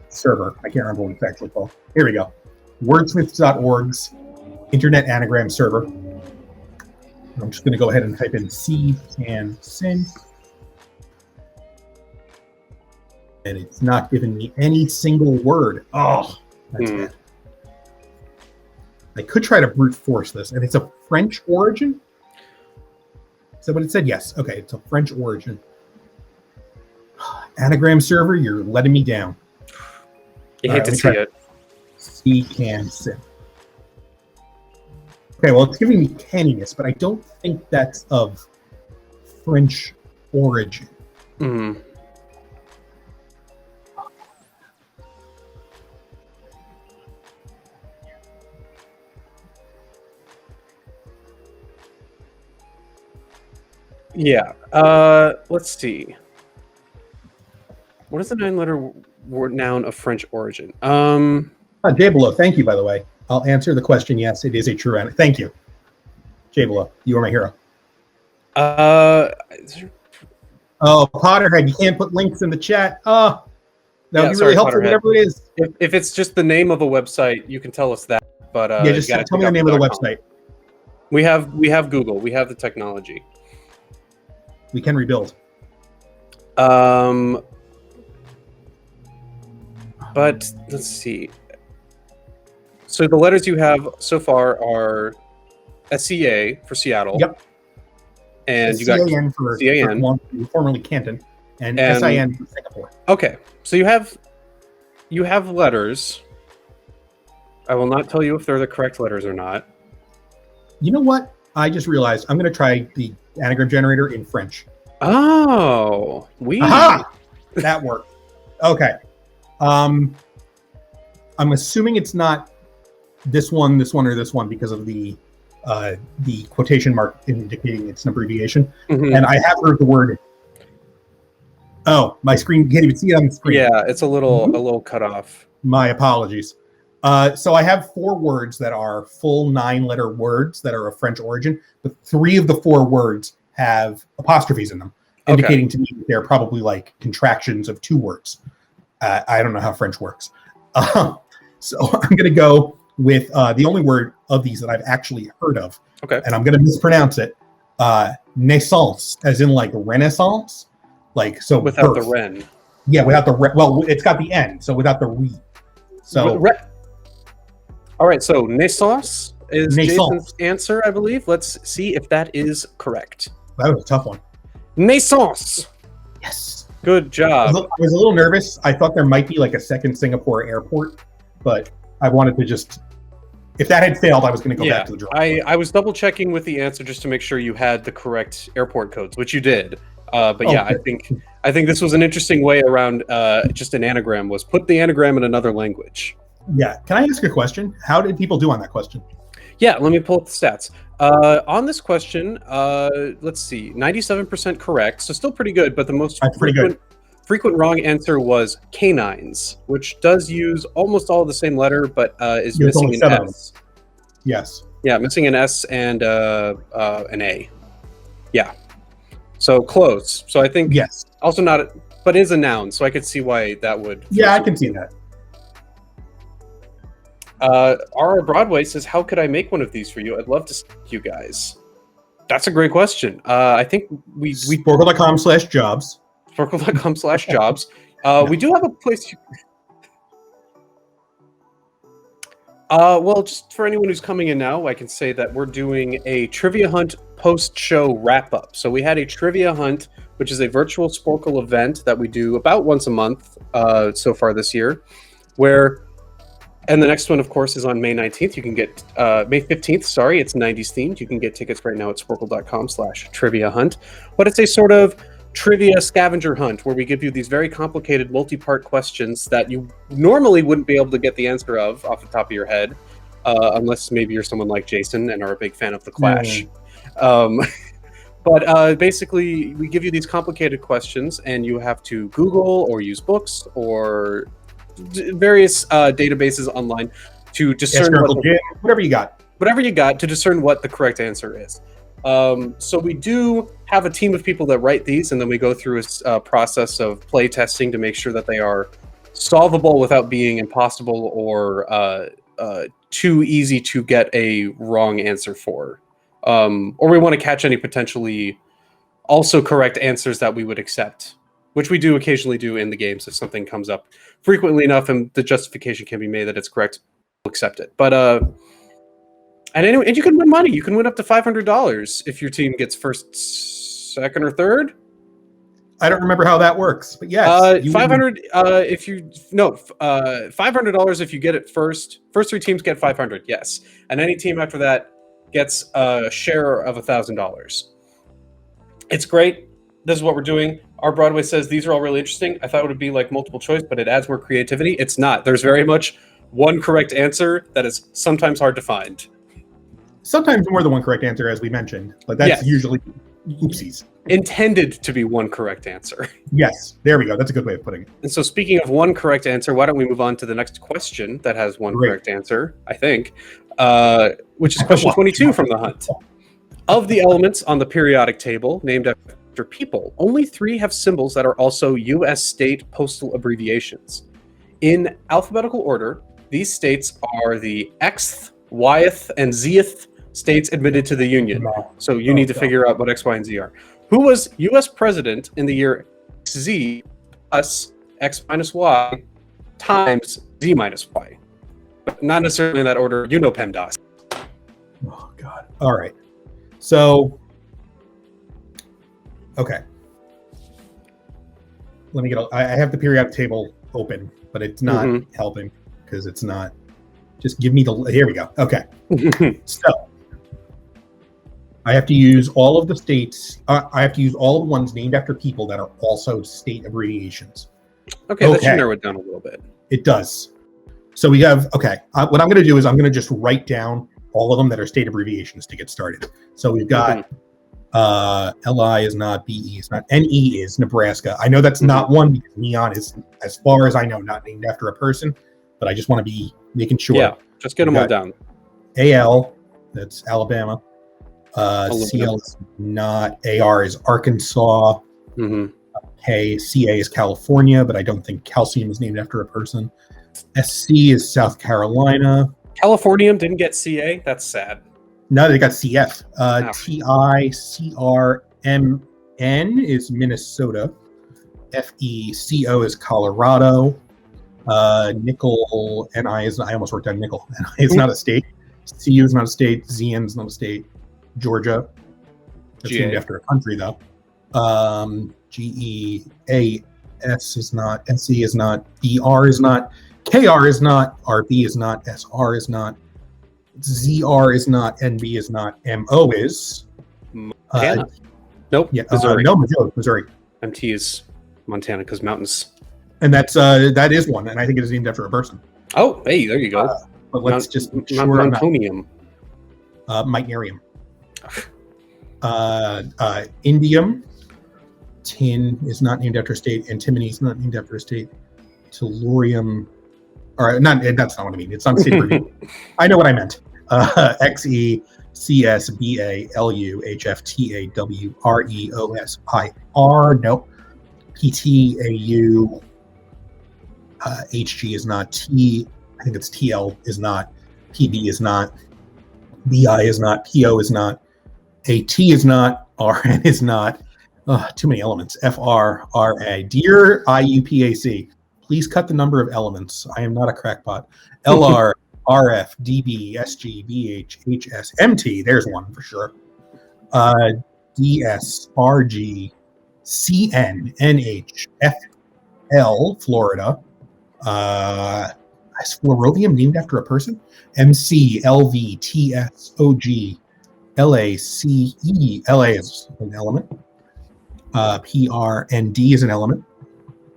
server. I can't remember what it's actually called. Here we go. Wordsmiths.org's Internet Anagram Server. I'm just going to go ahead and type in C and sin. And it's not giving me any single word. Oh, that's bad. I could try to brute force this, and it's a French origin. Is that what it said? Yes. Okay, it's a French origin. Anagram server, you're letting me down. You hate to see it. C can sin. Okay, well, it's giving me canniness, but I don't think that's of French origin. Mm. Yeah. Let's see. What is the 9-letter noun of French origin? Jay Below, thank you, by the way. I'll answer the question. Yes, it is a true anagram. Thank you. Jay Below, you are my hero. Oh, Potterhead, you can't put links in the chat. Oh, that would be really helpful, whatever it is. If it's just the name of a website, you can tell us that. But yeah, just tell me the name of the website. We have Google. We have the technology. We can rebuild. But let's see. So the letters you have so far are SEA for Seattle. Yep. And you CAN got for CAN, formerly Canton, and SIN for Singapore. Okay, so you have letters. I will not tell you if they're the correct letters or not. You know what? I just realized I'm going to try the anagram generator in French. Oh, Aha! That worked. Okay. I'm assuming it's not this one, or this one because of the quotation mark indicating its abbreviation. Mm-hmm. And I have heard the word. Oh, my screen can't even see it on the screen. Yeah, it's a little cut off. My apologies. So I have 4 words that are full 9-letter words that are of French origin, but 3 of the 4 words have apostrophes in them, indicating to me that they're probably like contractions of 2 words. I don't know how French works. So I'm going to go with the only word of these that I've actually heard of. Okay. And I'm going to mispronounce it. Naissance, as in like Renaissance. Like, so Without birth. the Ren. Yeah, without the re. Well, it's got the N, so without the re. So All right, so naissance is Naissance. Jason's answer, I believe. Let's see if that is correct. That was a tough one. Naissance. Yes. Good I job. was a little nervous. I thought there might be like a second Singapore airport, but I wanted to just. If that had failed, I was going to go back to the drawing board. I was double checking with the answer just to make sure you had the correct airport codes, which you did. But yeah, good. I think this was an interesting way around just an anagram. Was put the anagram in another language. Yeah. Can I ask a question? How did people do on that question? Yeah, let me pull up the stats. On this question, let's see, 97% correct, so still pretty good, but the most That's pretty good. frequent wrong answer was canines, which does use almost all the same letter, but is There's missing only an 7 of them. S. Yes. Yeah, missing an S and an A. Yeah. So close. So I think Yes. also not, but is a noun, so I could see why that would. Yeah, I can see that. R.R. Broadway says, "How could I make one of these for you? I'd love to see you guys." That's a great question. I think we Sporcle.com/jobs. Sporcle.com/jobs. We do have a place. Well, just for anyone who's coming in now, I can say that we're doing a trivia hunt post-show wrap-up. So we had a trivia hunt, which is a virtual Sporcle event that we do about once a month so far this year, and the next one, of course, is on May 19th. You can get May 15th. Sorry, it's 90s themed. You can get tickets right now at sporcle.com/trivia hunt. But it's a sort of trivia scavenger hunt where we give you these very complicated multi-part questions that you normally wouldn't be able to get the answer of off the top of your head, unless maybe you're someone like Jason and are a big fan of The Clash. But basically, we give you these complicated questions, and you have to Google or use books or various databases online to discern whatever you got to discern what the correct answer is. So we do have a team of people that write these, and then we go through a process of play testing to make sure that they are solvable without being impossible or too easy to get a wrong answer for. Or we want to catch any potentially also correct answers that we would accept, which we do occasionally do in the games if something comes up frequently enough and the justification can be made that it's correct, we'll accept it. But and anyway, and you can win money. You can win up to $500 if your team gets first, second, or third. I don't remember how that works, but yes, $500 $500 if you get it first. First 3 teams get $500, yes, and any team after that gets a share of $1,000. It's great. This is what we're doing. Our Broadway says these are all really interesting. I thought it would be like multiple choice, but it adds more creativity. It's not. There's very much one correct answer that is sometimes hard to find. Sometimes more than one correct answer, as we mentioned, but that's usually oopsies. Intended to be one correct answer. Yes, there we go. That's a good way of putting it. And so speaking of one correct answer, why don't we move on to the next question that has one correct answer, I think, which is question 22 from the hunt. Of the elements on the periodic table named after people, only 3 have symbols that are also U.S. state postal abbreviations. In alphabetical order, these states are the Xth, Yth, and Zth states admitted to the Union. So you need to figure out what X, Y, and Z are. Who was U.S. president in the year Z plus X minus Y times Z minus Y? But not necessarily in that order. You know PEMDAS. Oh, God. All right. So, okay. Let me get. I have the periodic table open, but it's not helping because it's not. Just give me the. Here we go. Okay. So, I have to use all of the states. I have to use all the ones named after people that are also state abbreviations. Okay, that should narrow it down a little bit. It does. So we have. Okay. What I'm going to do is I'm going to just write down all of them that are state abbreviations to get started. So we've got LI is not, BE is not, NE is Nebraska. I know that's not one because Neon is, as far as I know, not named after a person, but I just want to be making sure. Yeah, just get them all down. AL, that's Alabama. CL is not. AR is Arkansas. K, CA is California, but I don't think calcium is named after a person. SC is South Carolina. Californium didn't get CA. That's sad. No, they got CF. TICRMN is Minnesota. FECO is Colorado. Nickel, NI is, I almost worked on nickel. NI is not a state. CU is not a state. ZN is not a state. Georgia. That's named after a country, though. GEAS is not. SE is not. BR is not. KR is not. RB is not. SR is not. ZR is not. NB is not. MO is. Montana. Nope. Yeah, Missouri. no, Missouri. MT is Montana because mountains. And that is one, and I think it is named after a person. Oh, hey, there you go. But let's just make sure Montonium. Meitnerium. Indium. Tin is not named after a state. Antimony is not named after a state. Tellurium. Or not. That's not what I mean. It's not state review. I know what I meant. XE. CS, BA, LU, HF, TA, W, RE, OS, IR. Nope. PT, AU. HG is not. T. I think it's TL is not. PB is not. BI is not. PO is not. AT is not. RN is not. Too many elements. FR, RA. Dear IUPAC, please cut the number of elements. I am not a crackpot. LR, RF, DB, SG, BH, HS, MT. There's one for sure. DS, RG, CN, NH, FL, Florida. Is fluorovium named after a person? MC, LV, TS, OG, LACE. LA is an element. PR and D is an element.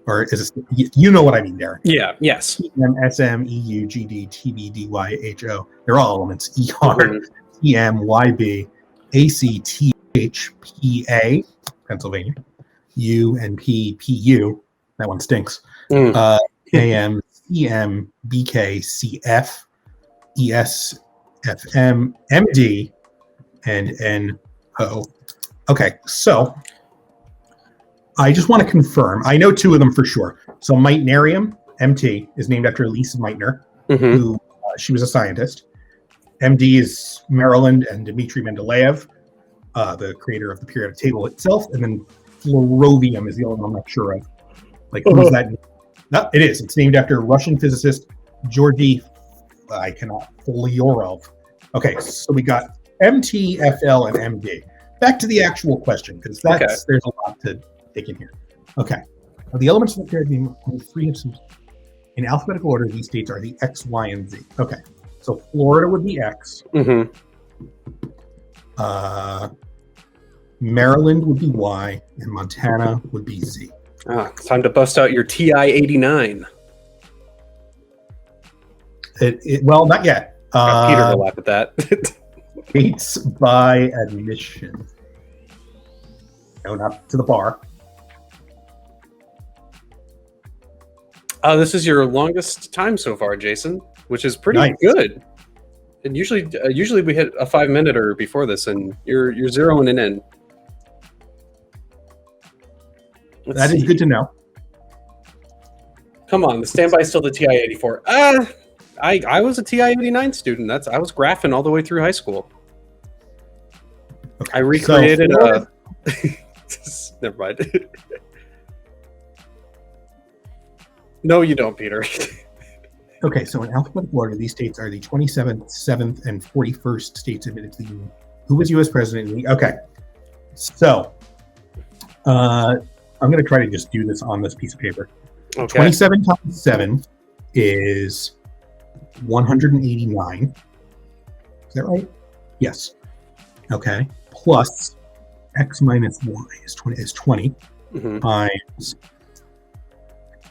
Or is it, you know what I mean, Darrin? Yeah, yes. TM, SM, EU, GD, TB, DY, HO. They're all elements. ER, TM, YB, AC, TH, PA, Pennsylvania. U and P, PU. That one stinks. AM, CM, BK, CF, ES, FM, MD, and NO. Okay, so I just want to confirm. I know two of them for sure. So Meitnerium, MT, is named after Lisa Meitner, who she was a scientist. MD is Maryland and Dmitry Mendeleev, the creator of the periodic table itself. And then fluorovium is the only one I'm not sure of. Like, who's that? No, it is. It's named after Russian physicist Georgy, I cannot, Fyorov. Okay, so we got MT, FL, and MD. Back to the actual question, because there's a lot to take in here. Okay. The elements of the period being three of some. In alphabetical order, these states are the X, Y, and Z. Okay. So Florida would be X. Maryland would be Y, and Montana would be Z. It's time to bust out your TI-89. Well, not yet. Peter will laugh at that. States by admission. No, not to the bar. This is your longest time so far, Jason, which is pretty good. And usually we hit a 5-minute before this, and you're zeroing it in. That is good to know. Come on, the standby is still the TI-84. I was a TI-89 student. I was graphing all the way through high school. Okay, I recreated never mind. No, you don't, Peter. Okay, so in alphabetical order, these states are the 27th, 7th, and 41st states admitted to the Union. Who was U.S. president? Okay, so I'm going to try to just do this on this piece of paper. Okay. 27 times 7 is 189. Is that right? Yes. Okay. Plus x minus y is 20 times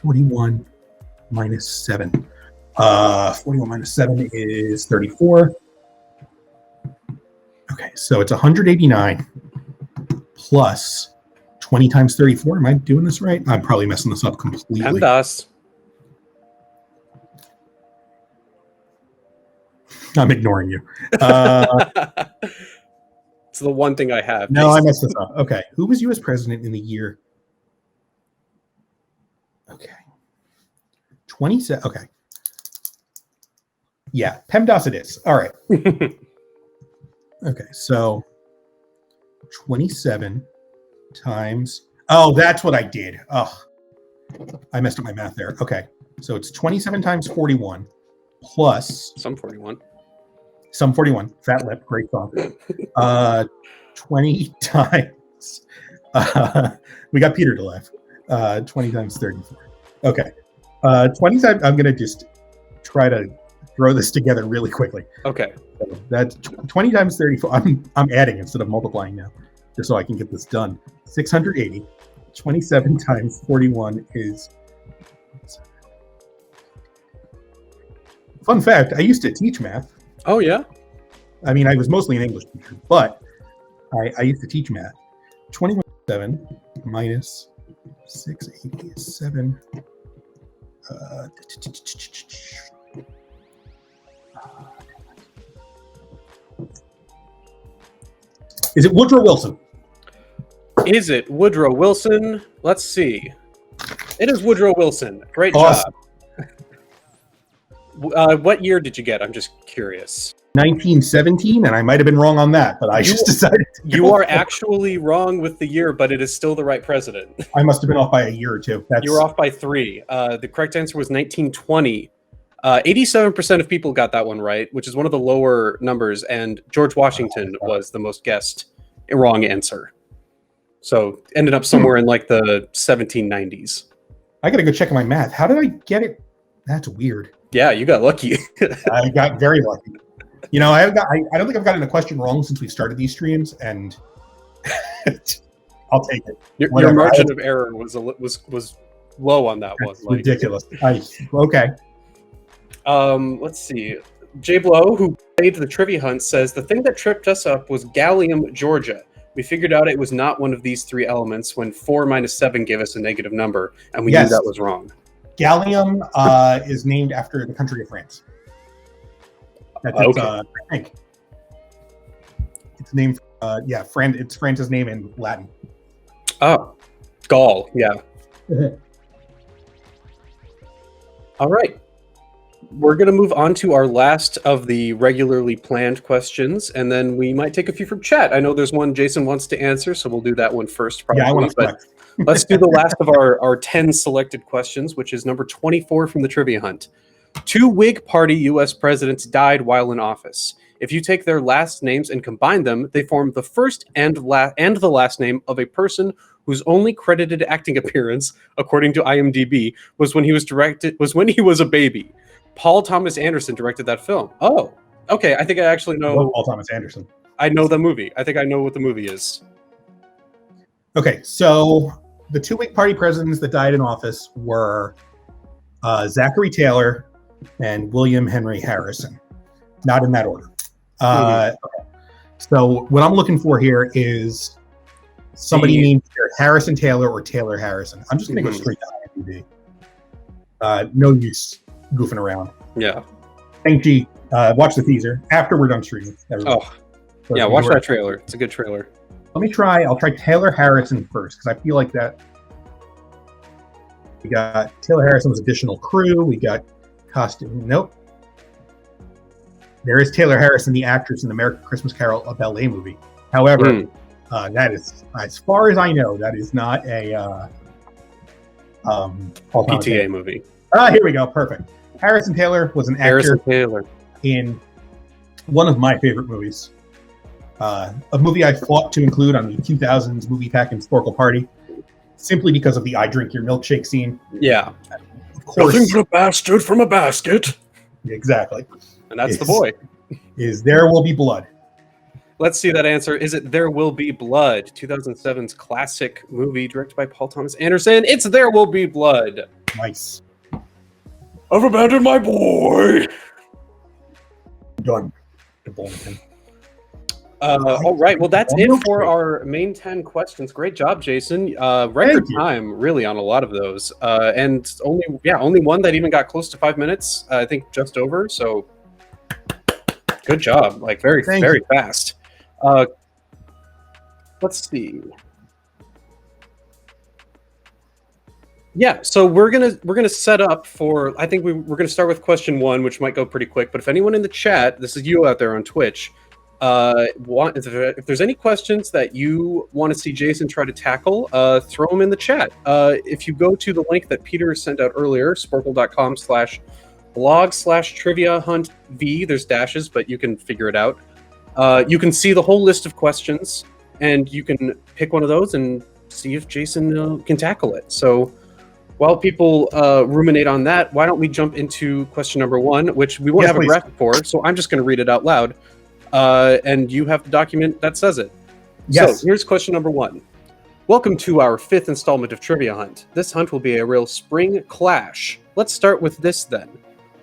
41 minus 7. 41 minus 7 is 34. Okay, so it's 189 plus 20 times 34. Am I doing this right? I'm probably messing this up completely. PEMDAS. I'm ignoring you. It's the one thing I have. No, I messed this up. Okay. Who was U.S. president in the year? Okay. 27. Okay. Yeah, PEMDAS it is. All right. Okay, so 27 times. Oh, that's what I did. Oh, I messed up my math there. Okay. So it's 27 times 41 plus Some 41. some 41. Fat Lip, great song. 20 times. We got Peter to laugh. 20 times 34. Okay. 20 times. I'm going to just try to throw this together really quickly. Okay. So that's 20 times 34. I'm adding instead of multiplying now, just so I can get this done. 680. 27 times 41 is. Fun fact, I used to teach math. Oh, yeah? I mean, I was mostly an English teacher, but I used to teach math. 21.7 minus 687. Is it Woodrow Wilson? Is it Woodrow Wilson? Let's see. It is Woodrow Wilson. Great Awesome. job. What year did you get? I'm just curious. 1917, and I might have been wrong on that, but I just decided You are actually wrong with the year, but it is still the right president. I must have been off by a year or two. You were off by 3. The correct answer was 1920. 87% of people got that one right, which is one of the lower numbers, and George Washington was the most guessed wrong answer. So ended up somewhere in like the 1790s. I gotta go check my math. How did I get it? That's weird. Yeah, you got lucky. I got very lucky. You know, I don't think I've gotten a question wrong since we started these streams, and I'll take it. Your margin of error was low on that one. Like, ridiculous. Okay. Let's see. Jay Blow, who played the trivia hunt, says the thing that tripped us up was gallium, Georgia. We figured out it was not one of these 3 elements when 4 minus 7 gave us a negative number, and we knew that was wrong. Gallium is named after the country of France. That's I think it's named. It's France's name in Latin. Oh, Gaul. Yeah. All right. We're going to move on to our last of the regularly planned questions, and then we might take a few from chat. I know there's one Jason wants to answer, so we'll do that one first. Probably, yeah, I want to but let's do the last of our 10 selected questions, which is number 24 from the trivia hunt. 2 Whig Party U.S. presidents died while in office. If you take their last names and combine them, they form the first and the last name of a person whose only credited acting appearance, according to IMDb, was when he was a baby. Paul Thomas Anderson directed that film. Oh, okay. I think I actually know. Paul Thomas Anderson. I know the movie. I think I know what the movie is. Okay, so the 2 Whig Party presidents that died in office were Zachary Taylor and William Henry Harrison. Not in that order. Okay. So what I'm looking for here is somebody named Harrison Taylor or Taylor Harrison. I'm just going to go straight to IMDb. No use goofing around. Yeah. Thank you. Watch the teaser after we're done streaming. Oh, yeah. Watch that trailer. It's a good trailer. I'll try Taylor Harrison first because I feel like that. We got Taylor Harrison's additional crew. We got costume. Nope. There is Taylor Harrison, the actress in the American Christmas Carol, a ballet movie. However, that is, as far as I know, that is not a PTA movie. Here we go. Perfect. Harrison Taylor was an actor in one of my favorite movies. A movie I fought to include on the 2000s movie pack in Sporcle Party, simply because of the I drink your milkshake scene. Yeah. Of course. Nothing but a bastard from a basket. Exactly. And that's the boy. Is There Will Be Blood. Let's see that answer. Is it There Will Be Blood? 2007's classic movie directed by Paul Thomas Anderson. It's There Will Be Blood. Nice. I've abandoned my boy. Done. All right. Well, that's it for our main 10 questions. Great job, Jason. Record time, really, on a lot of those. And only one that even got close to 5 minutes. I think just over. So good job. Like very fast. Let's see. Yeah, so we're gonna set up for. I think we're gonna start with question 1, which might go pretty quick. But if anyone in the chat, this is you out there on Twitch, If there's any questions that you want to see Jason try to tackle, throw them in the chat. If you go to the link that Peter sent out earlier, sporcle.com/blog/trivia-hunt-v, there's dashes, but you can figure it out. You can see the whole list of questions, and you can pick one of those and see if Jason can tackle it. So while people ruminate on that, why don't we jump into question number 1, which we won't have a graphic for, so I'm just going to read it out loud. And you have the document that says it. Yes. So here's question number 1. Welcome to our 5th installment of Trivia Hunt. This hunt will be a real spring clash. Let's start with this then.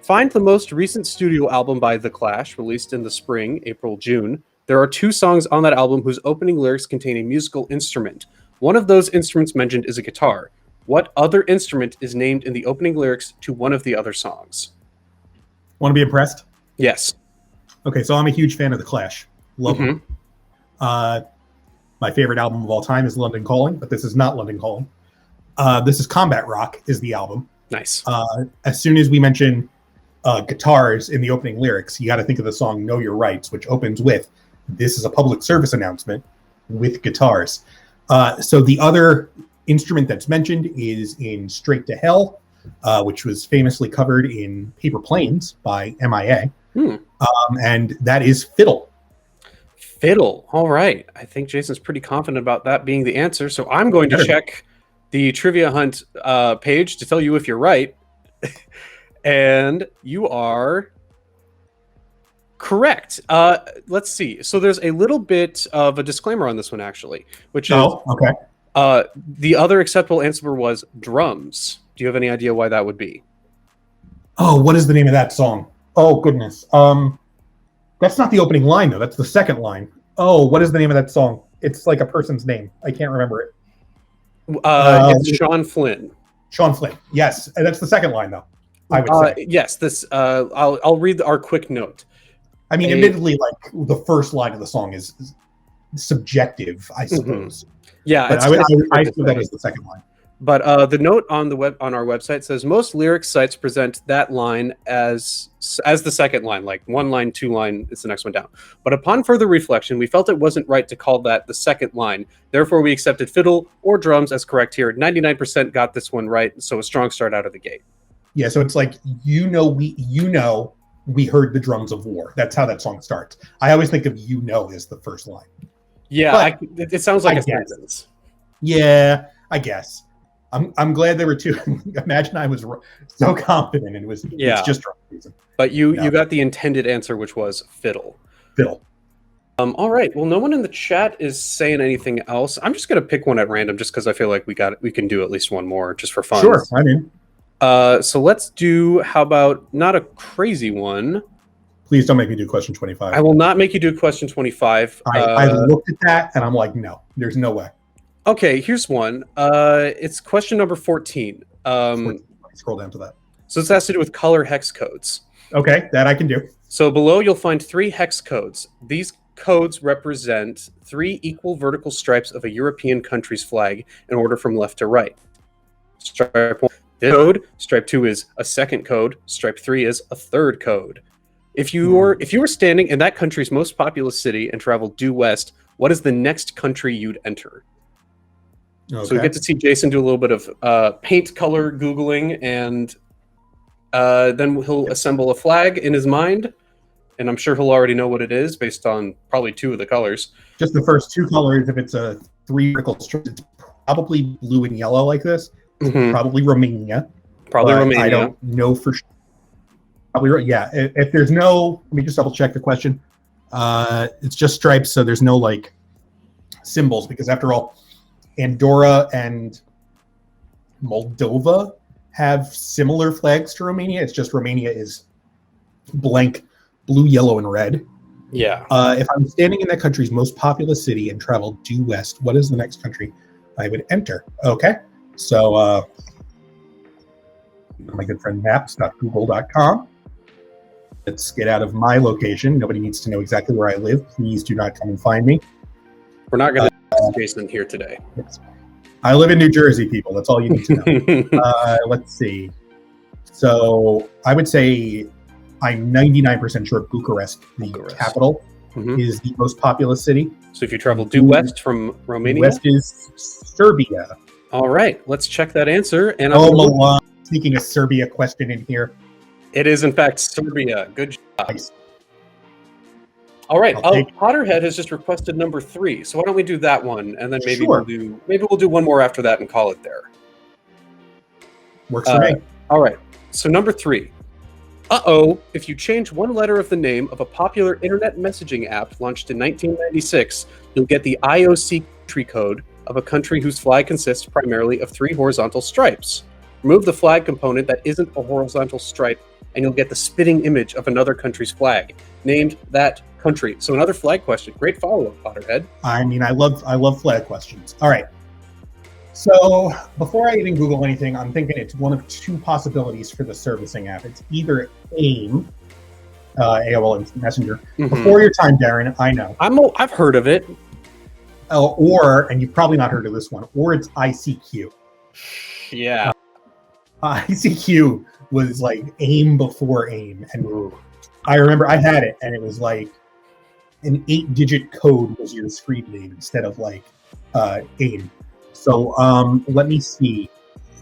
Find the most recent studio album by The Clash, released in the spring, April, June. There are 2 songs on that album whose opening lyrics contain a musical instrument. One of those instruments mentioned is a guitar. What other instrument is named in the opening lyrics to one of the other songs? Want to be impressed? Yes. Okay, so I'm a huge fan of The Clash. Love them. My favorite album of all time is London Calling, but this is not London Calling. This is Combat Rock is the album. Nice. As soon as we mention guitars in the opening lyrics, you got to think of the song Know Your Rights, which opens with, this is a public service announcement with guitars. So the other instrument that's mentioned is in Straight to Hell, which was famously covered in Paper Planes by MIA. And that is fiddle. Fiddle. All right. I think Jason's pretty confident about that being the answer. So I'm going to check the Trivia Hunt page to tell you if you're right. And you are correct. Let's see. So there's a little bit of a disclaimer on this one, actually, which is okay. The other acceptable answer was drums. Do you have any idea why that would be? Oh, what is the name of that song? Oh, goodness. That's not the opening line, though. That's the second line. Oh, what is the name of that song? It's like a person's name. I can't remember it. It's Sean Flynn. Sean Flynn. Yes. And that's the second line, though, I would say. Yes. This. I'll read our quick note. I mean, admittedly, like, the first line of the song is subjective, I suppose. Yeah. But I feel that is the second line. But the note on our website says most lyric sites present that line as the second line, like 1 line, 2 line, it's the next one down. But upon further reflection, we felt it wasn't right to call that the second line. Therefore, we accepted fiddle or drums as correct here. 99% got this one right, so a strong start out of the gate. Yeah, so it's like we heard the drums of war. That's how that song starts. I always think of as the first line. Yeah, it sounds like a sentence. Yeah, I guess. I'm glad there were 2. Imagine I was so confident and it's just drum reason. But you got the intended answer, which was fiddle. Fiddle. All right. Well, no one in the chat is saying anything else. I'm just gonna pick one at random, just because I feel like we can do at least one more, just for fun. Sure, I'm in. So let's do. How about not a crazy one? Please don't make me do question 25. I will not make you do question 25. I looked at that and I'm like, no, there's no way. Okay, here's one. It's question number 14. Scroll down to that. So this has to do with color hex codes. Okay, that I can do. So below you'll find 3 hex codes. These codes represent 3 equal vertical stripes of a European country's flag in order from left to right. Stripe 1 is a code, stripe 2 is a second code, stripe 3 is a third code. If you were standing in that country's most populous city and traveled due west, what is the next country you'd enter? Okay. So we get to see Jason do a little bit of paint color Googling, and then he'll assemble a flag in his mind, and I'm sure he'll already know what it is based on probably 2 of the colors. Just the first 2 colors. If it's a 3 vertical strip, it's probably blue and yellow like this. Probably Romania. Probably Romania. I don't know for sure. Probably, yeah. If there's no, let me just double check the question. It's just stripes, so there's no like symbols, because after all, Andorra and Moldova have similar flags to Romania. It's just Romania is blank blue, yellow, and red. Yeah. If I'm standing in that country's most populous city and travel due west, what is the next country I would enter? Okay. So my good friend maps.google.com. Let's get out of my location. Nobody needs to know exactly where I live. Please do not come and find me. We're not going to Jason here today. I live in New Jersey, people. That's all you need to know. Let's see. So I would say I'm 99% sure Bucharest, the capital, Mhm. is the most populous city. So if you travel due west from Romania, West is Serbia. all right, let's check that answer. And Oh, Milan, sneaking a Serbia question in here. it is in fact Serbia. Good job. Nice. All right. I'll take it. Potterhead has just requested number 3. So why don't we do that one, and then maybe Sure. we'll do one more after that and call it there. Works for me. All right. So number 3. If you change one letter of the name of a popular internet messaging app launched in 1996, you'll get the IOC country code of a country whose flag consists primarily of 3 horizontal stripes. Remove the flag component that isn't a horizontal stripe, and you'll get the spitting image of another country's flag. Named that country. So another flag question. Great follow-up, Potterhead. I mean, I love flag questions. All right. So before I even Google anything, I'm thinking it's one of 2 possibilities for the servicing app. It's either AIM, AOL Instant Messenger. Mhm. Before your time, Darren, I know. I've heard of it. Or, and you've probably not heard of this one, or it's ICQ. Yeah. ICQ was like AIM before AIM. And I remember I had it, and it was like an 8-digit code was your screen name instead of like AIM. So let me see.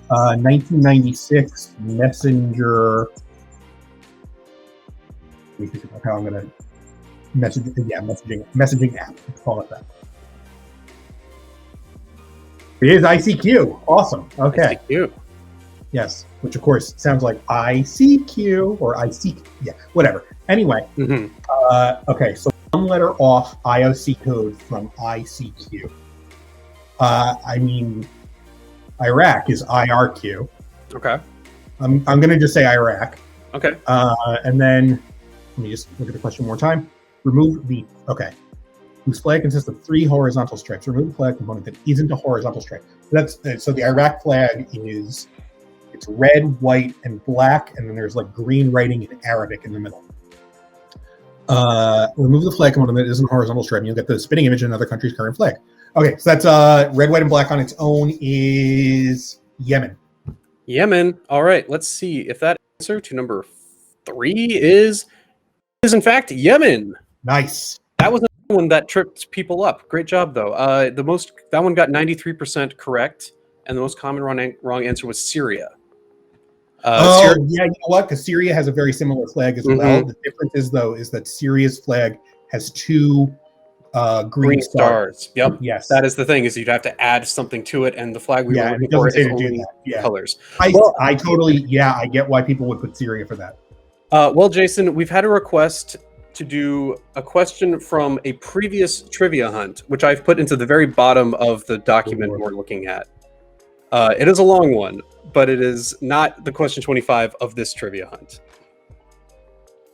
1996 Messenger. Let me think about how I'm gonna messaging app. Let's call it that. It is ICQ. Awesome. Okay. ICQ. Yes, which of course sounds like ICQ or IC. Yeah, whatever. Anyway, Mhm. okay, so one letter off IOC code from ICQ. I mean, Iraq is IRQ. Okay. I'm going to just say Iraq. Okay. And then let me just look at the question one more time. Whose flag consists of 3 horizontal stripes. Remove the flag component that isn't a horizontal stripe. So the Iraq flag is, it's red, white, and black, and then there's like green writing in Arabic in the middle. Remove the flag component that isn't a horizontal stripe, and you'll get the spinning image of another country's current flag. Okay, so that's red, white, and black on its own is Yemen. Yemen. All right. Let's see if that answer to number 3 is in fact Yemen. Nice. That was the one that tripped people up. Great job, though. That one got 93% correct, and the most common wrong answer was Syria. Yeah, you know what? Because Syria has a very similar flag as well. The difference is that Syria's flag has 2 green stars. Yep. Yes. That is the thing, is you'd have to add something to it, and the flag we were looking it for doesn't is say to do only that. Yeah. colors. I get why people would put Syria for that. Well, Jason, we've had a request to do a question from a previous trivia hunt, which I've put into the very bottom of the document we're looking at. It is a long one, but it is not the question 25 of this trivia hunt.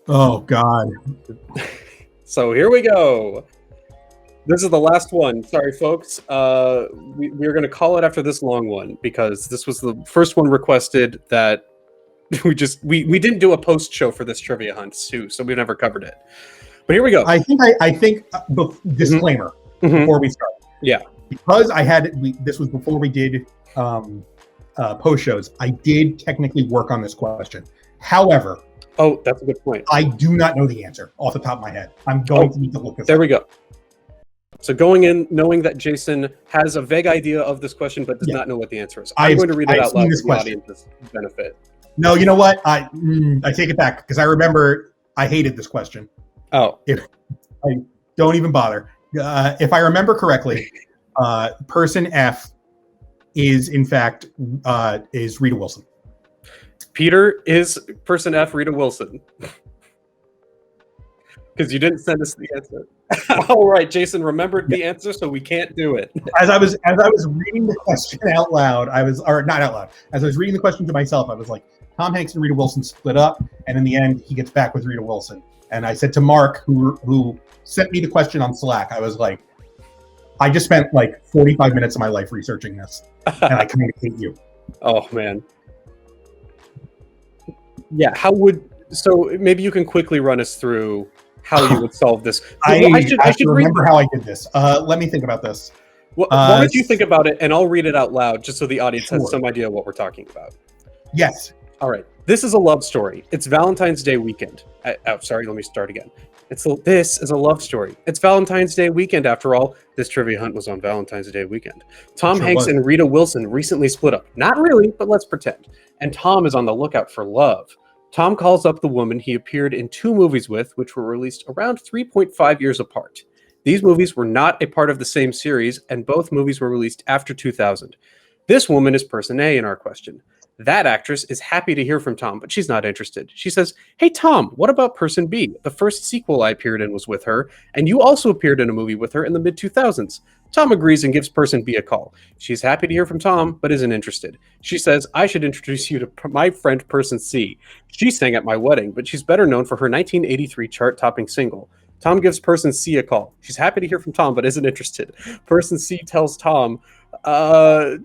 Oh, God. So here we go. This is the last one. Sorry, folks. We're going to call it after this long one, because this was the first one requested that we didn't do a post show for this trivia hunt too, so we've never covered it. But here we go. I think disclaimer before we start. Yeah. Because this was before we did post shows. I did technically work on this question. However, that's a good point. I do not know the answer off the top of my head. I'm going to need to look this There up. we go. So going in, knowing that Jason has a vague idea of this question, but does not know what the answer is. I'm going to read it out loud for the audience's benefit. No, you know what? I take it back, because I remember I hated this question. Oh. Don't even bother. If I remember correctly, person F is in fact is Rita Wilson. Peter is person F, Rita Wilson. Because you didn't send us the answer. All right, Jason remembered the answer, so we can't do it. As I was reading the question out loud, not out loud. As I was reading the question to myself, I was like, Tom Hanks and Rita Wilson split up, and in the end, he gets back with Rita Wilson. And I said to Mark, who sent me the question on Slack, I was like, I just spent like 45 minutes of my life researching this, and I kind of hate you. Oh man. Yeah. So maybe you can quickly run us through how you would solve this. I should remember how I did this. Let me think about this. Why don't you think about it, and I'll read it out loud, just so the audience has some idea what we're talking about. Yes. All right. This is a love story. It's Valentine's Day weekend. Sorry, let me start again. This is a love story. It's Valentine's Day weekend, after all. This trivia hunt was on Valentine's Day weekend. Tom Sure Hanks was. and Rita Wilson recently split up. Not really, but let's pretend. And Tom is on the lookout for love. Tom calls up the woman he appeared in 2 movies with, which were released around 3.5 years apart. These movies were not a part of the same series, and both movies were released after 2000. This woman is person A in our question. That actress is happy to hear from Tom, but she's not interested. She says, "Hey, Tom, what about person B? The first sequel I appeared in was with her, and you also appeared in a movie with her in the mid-2000s. Tom agrees and gives person B a call. She's happy to hear from Tom, but isn't interested. She says, I should introduce you to my friend person C. She sang at my wedding, but she's better known for her 1983 chart-topping single. Tom gives person C a call. She's happy to hear from Tom, but isn't interested. Person C tells Tom, when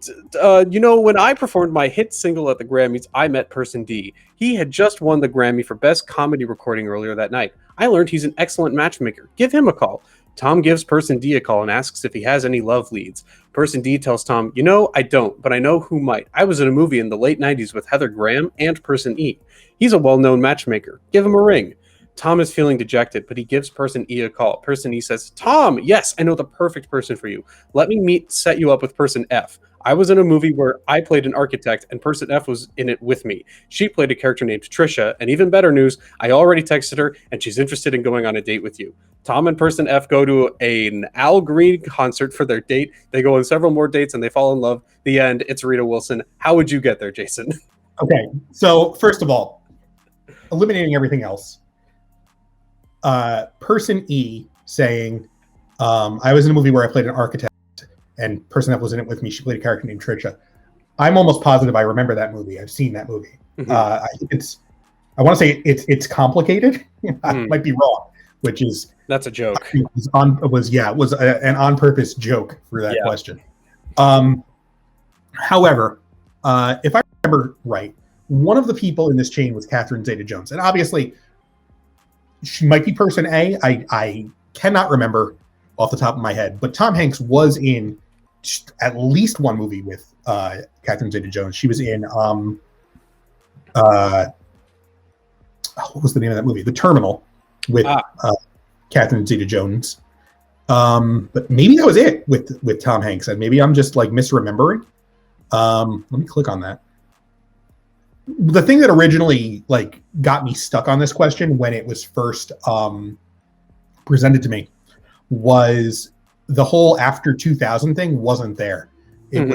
I performed my hit single at the Grammys, I met person D. He had just won the Grammy for Best Comedy Recording earlier that night. I learned he's an excellent matchmaker. Give him a call." Tom gives person D a call and asks if he has any love leads. Person D tells Tom, I don't, but I know who might. I was in a movie in the late 90s with Heather Graham and person E. He's a well-known matchmaker. Give him a ring. Tom is feeling dejected, but he gives person E a call. Person E says, "Tom, yes, I know the perfect person for you. Let me set you up with person F. I was in a movie where I played an architect and person F was in it with me. She played a character named Trisha, and even better news, I already texted her and she's interested in going on a date with you." Tom and person F go to an Al Green concert for their date. They go on several more dates and they fall in love. The end. It's Rita Wilson. How would you get there, Jason? Okay, so first of all, eliminating everything else. Person E saying, I was in a movie where I played an architect and person F was in it with me. She played a character named Trisha. I'm almost positive I remember that movie. I've seen that movie. Mm-hmm. I think I want to say it's complicated. I might be wrong, which is that's a joke. It was an on purpose joke for that question. However, if I remember right, one of the people in this chain was Catherine Zeta-Jones, and obviously she might be person A. I cannot remember off the top of my head, but Tom Hanks was in at least one movie with Catherine Zeta-Jones. She was in what was the name of that movie? The Terminal with Catherine Zeta-Jones. But maybe that was it with Tom Hanks, and maybe I'm just like misremembering. Let me click on that. The thing that originally like got me stuck on this question when it was first presented to me was the whole after 2000 thing wasn't there. It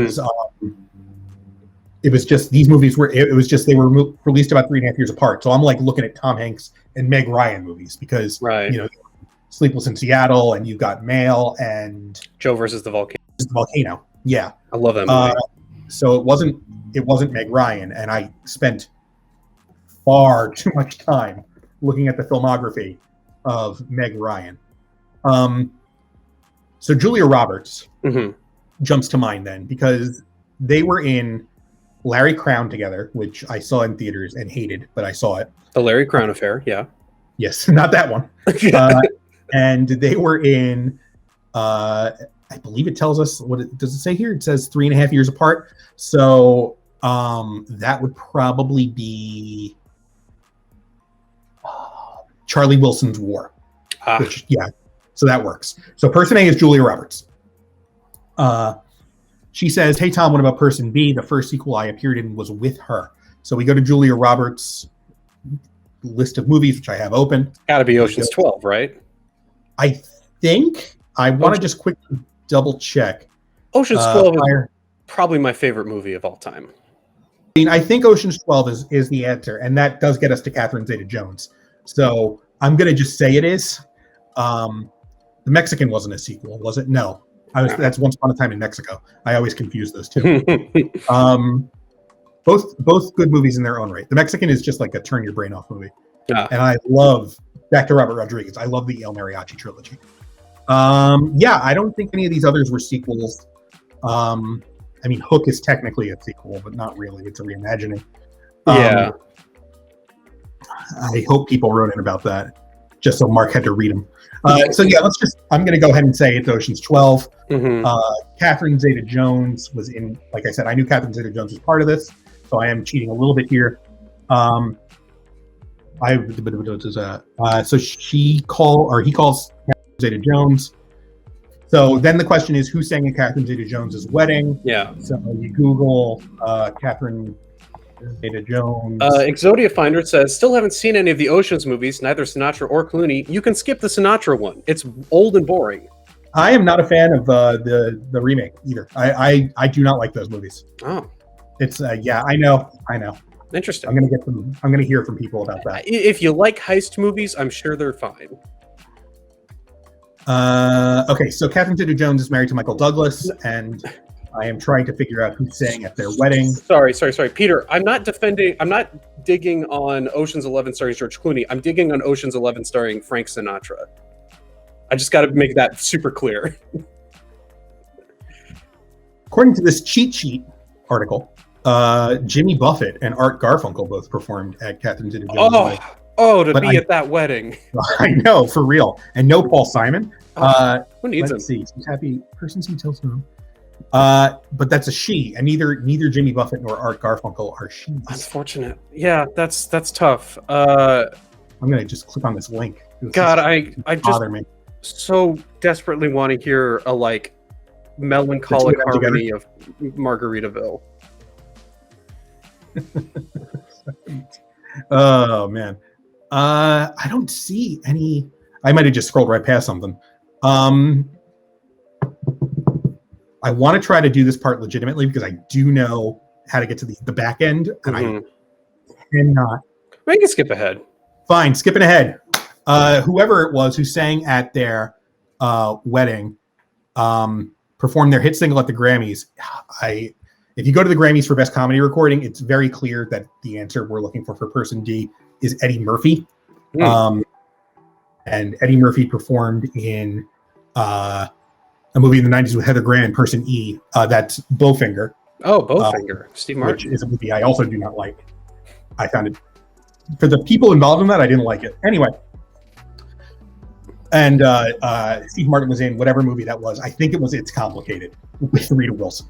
was just these movies were they were released about 3.5 years apart. So I'm like looking at Tom Hanks and Meg Ryan movies because Sleepless in Seattle and you've got Mail and Joe versus the Volcano. Yeah, I love that movie. So it wasn't Meg Ryan, and I spent far too much time looking at the filmography of Meg Ryan. So Julia Roberts jumps to mind then because they were in Larry Crown together, which I saw in theaters and hated, but I saw it. The Larry Crown Affair, yeah. Yes, not that one. And they were in, I believe it tells us, does it say here? It says 3.5 years apart. So that would probably be Charlie Wilson's War. Which, so that works. So person A is Julia Roberts. She says, "Hey, Tom, what about person B? The first sequel I appeared in was with her." So we go to Julia Roberts' list of movies, which I have open. Gotta be Ocean's 12, right? I think I want to just quickly double check. Ocean's 12 is probably my favorite movie of all time. I mean, I think Ocean's 12 is the answer, and that does get us to Catherine Zeta-Jones. So I'm going to just say it is. The Mexican wasn't a sequel, was it? No. That's Once Upon a Time in Mexico. I always confuse those two. Both good movies in their own right. The Mexican is just like a turn your brain off movie. And I love, back to Robert Rodriguez, I love the El Mariachi trilogy. I don't think any of these others were sequels. I mean, Hook is technically a sequel, but not really. It's a reimagining. I hope people wrote in about that, just so Mark had to read them. I'm going to go ahead and say it's Ocean's 12. Catherine Zeta-Jones was in, like I said, I knew Catherine Zeta-Jones was part of this, so I am cheating a little bit here. So he calls Catherine Zeta-Jones. So then the question is, who sang at Catherine Zeta-Jones's wedding? Yeah. So you Google Catherine Zeta-Jones. Exodia Finder says, still haven't seen any of the Oceans movies, neither Sinatra or Clooney. You can skip the Sinatra one. It's old and boring. I am not a fan of the remake either. I do not like those movies. Oh, it's yeah, I know. interesting. I'm gonna hear from people about that. If you like heist movies, I'm sure they're fine. Okay, so Catherine Zeta-Jones is married to Michael Douglas, and I am trying to figure out who sang at their wedding. Sorry, Peter. I'm not digging on Ocean's 11 starring George Clooney. I'm digging on Ocean's 11 starring Frank Sinatra. I just got to make that super clear. According to this cheat sheet article, Jimmy Buffett and Art Garfunkel both performed at Catherine Zeta-Jones' wedding. At that wedding. I know, for real. And no Paul Simon. Who needs him? Let's see. She's happy. Person she tells him. But that's a she, and neither Jimmy Buffett nor Art Garfunkel are she's. Unfortunate. Yeah, that's tough. I'm gonna just click on this link. God, I just me. so desperately want to hear a melancholic harmony of Margaritaville. Oh man. I don't see any. I might have just scrolled right past something. I want to try to do this part legitimately because I do know how to get to the back end, and I cannot. We can skip ahead. Fine, skipping ahead. Whoever it was who sang at their wedding performed their hit single at the Grammys. If you go to the Grammys for Best Comedy Recording, it's very clear that the answer we're looking for person D is Eddie Murphy. And Eddie Murphy performed in a movie in the 90s with Heather Graham, person E. That's Bowfinger. Oh, Bowfinger. Steve Martin. Which is a movie I also do not like. I found it, for the people involved in that, I didn't like it. Anyway. And Steve Martin was in whatever movie that was. I think it was It's Complicated with Rita Wilson.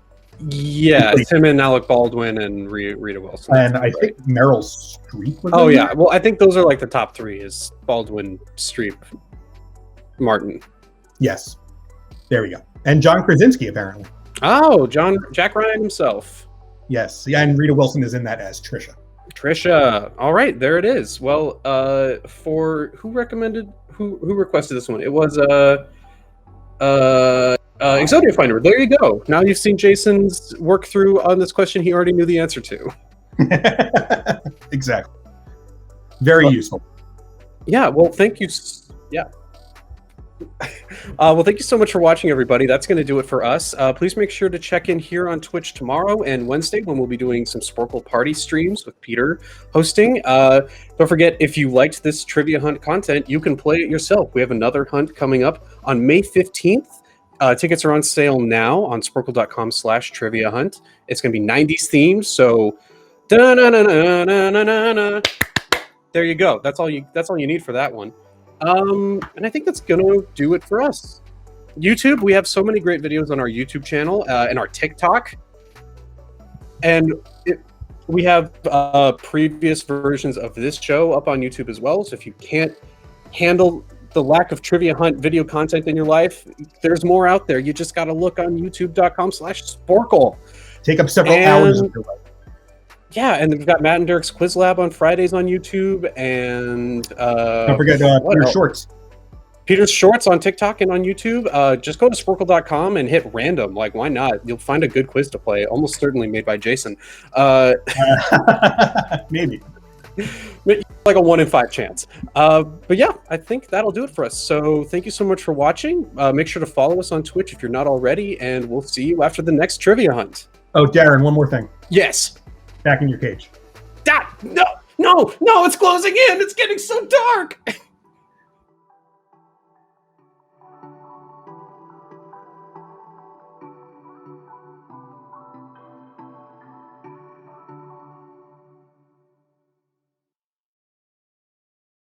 Yeah, it's him and Alec Baldwin and Rita Wilson. And I think Meryl Streep was in there. Well, I think those are the top three is Baldwin, Streep, Martin. Yes. There we go. And John Krasinski, apparently. Oh, Jack Ryan himself. Yes. Yeah, and Rita Wilson is in that as Trisha. All right, there it is. Well, for who requested this one? It was Exodia Finder. There you go. Now you've seen Jason's work through on this question he already knew the answer to. Exactly. Very useful. Yeah, well, thank you. Yeah. Well, thank you so much for watching, everybody. That's going to do it for us. Please make sure to check in here on Twitch tomorrow and Wednesday when we'll be doing some Sporcle party streams with Peter hosting. Don't forget, if you liked this trivia hunt content, you can play it yourself. We have another hunt coming up on May 15th. Tickets are on sale now on sporcle.com/trivia hunt. It's going to be 90s themed, so there you go. That's all you need for that one. And I think that's going to do it for us. YouTube, we have so many great videos on our YouTube channel and our TikTok. And we have previous versions of this show up on YouTube as well. So if you can't handle the lack of Trivia Hunt video content in your life, there's more out there. You just got to look on youtube.com/Sporcle. Take up several hours of your life. Yeah, and we've got Matt and Derek's Quiz Lab on Fridays on YouTube, and don't forget Peter's Shorts. Peter's Shorts on TikTok and on YouTube. Just go to Sporcle.com and hit random. Why not? You'll find a good quiz to play, almost certainly made by Jason. Maybe. Like a 1 in 5 chance. But yeah, I think that'll do it for us. So thank you so much for watching. Make sure to follow us on Twitch if you're not already, and we'll see you after the next trivia hunt. Oh, Darren, one more thing. Yes. Back in your cage. No, it's closing in. It's getting so dark.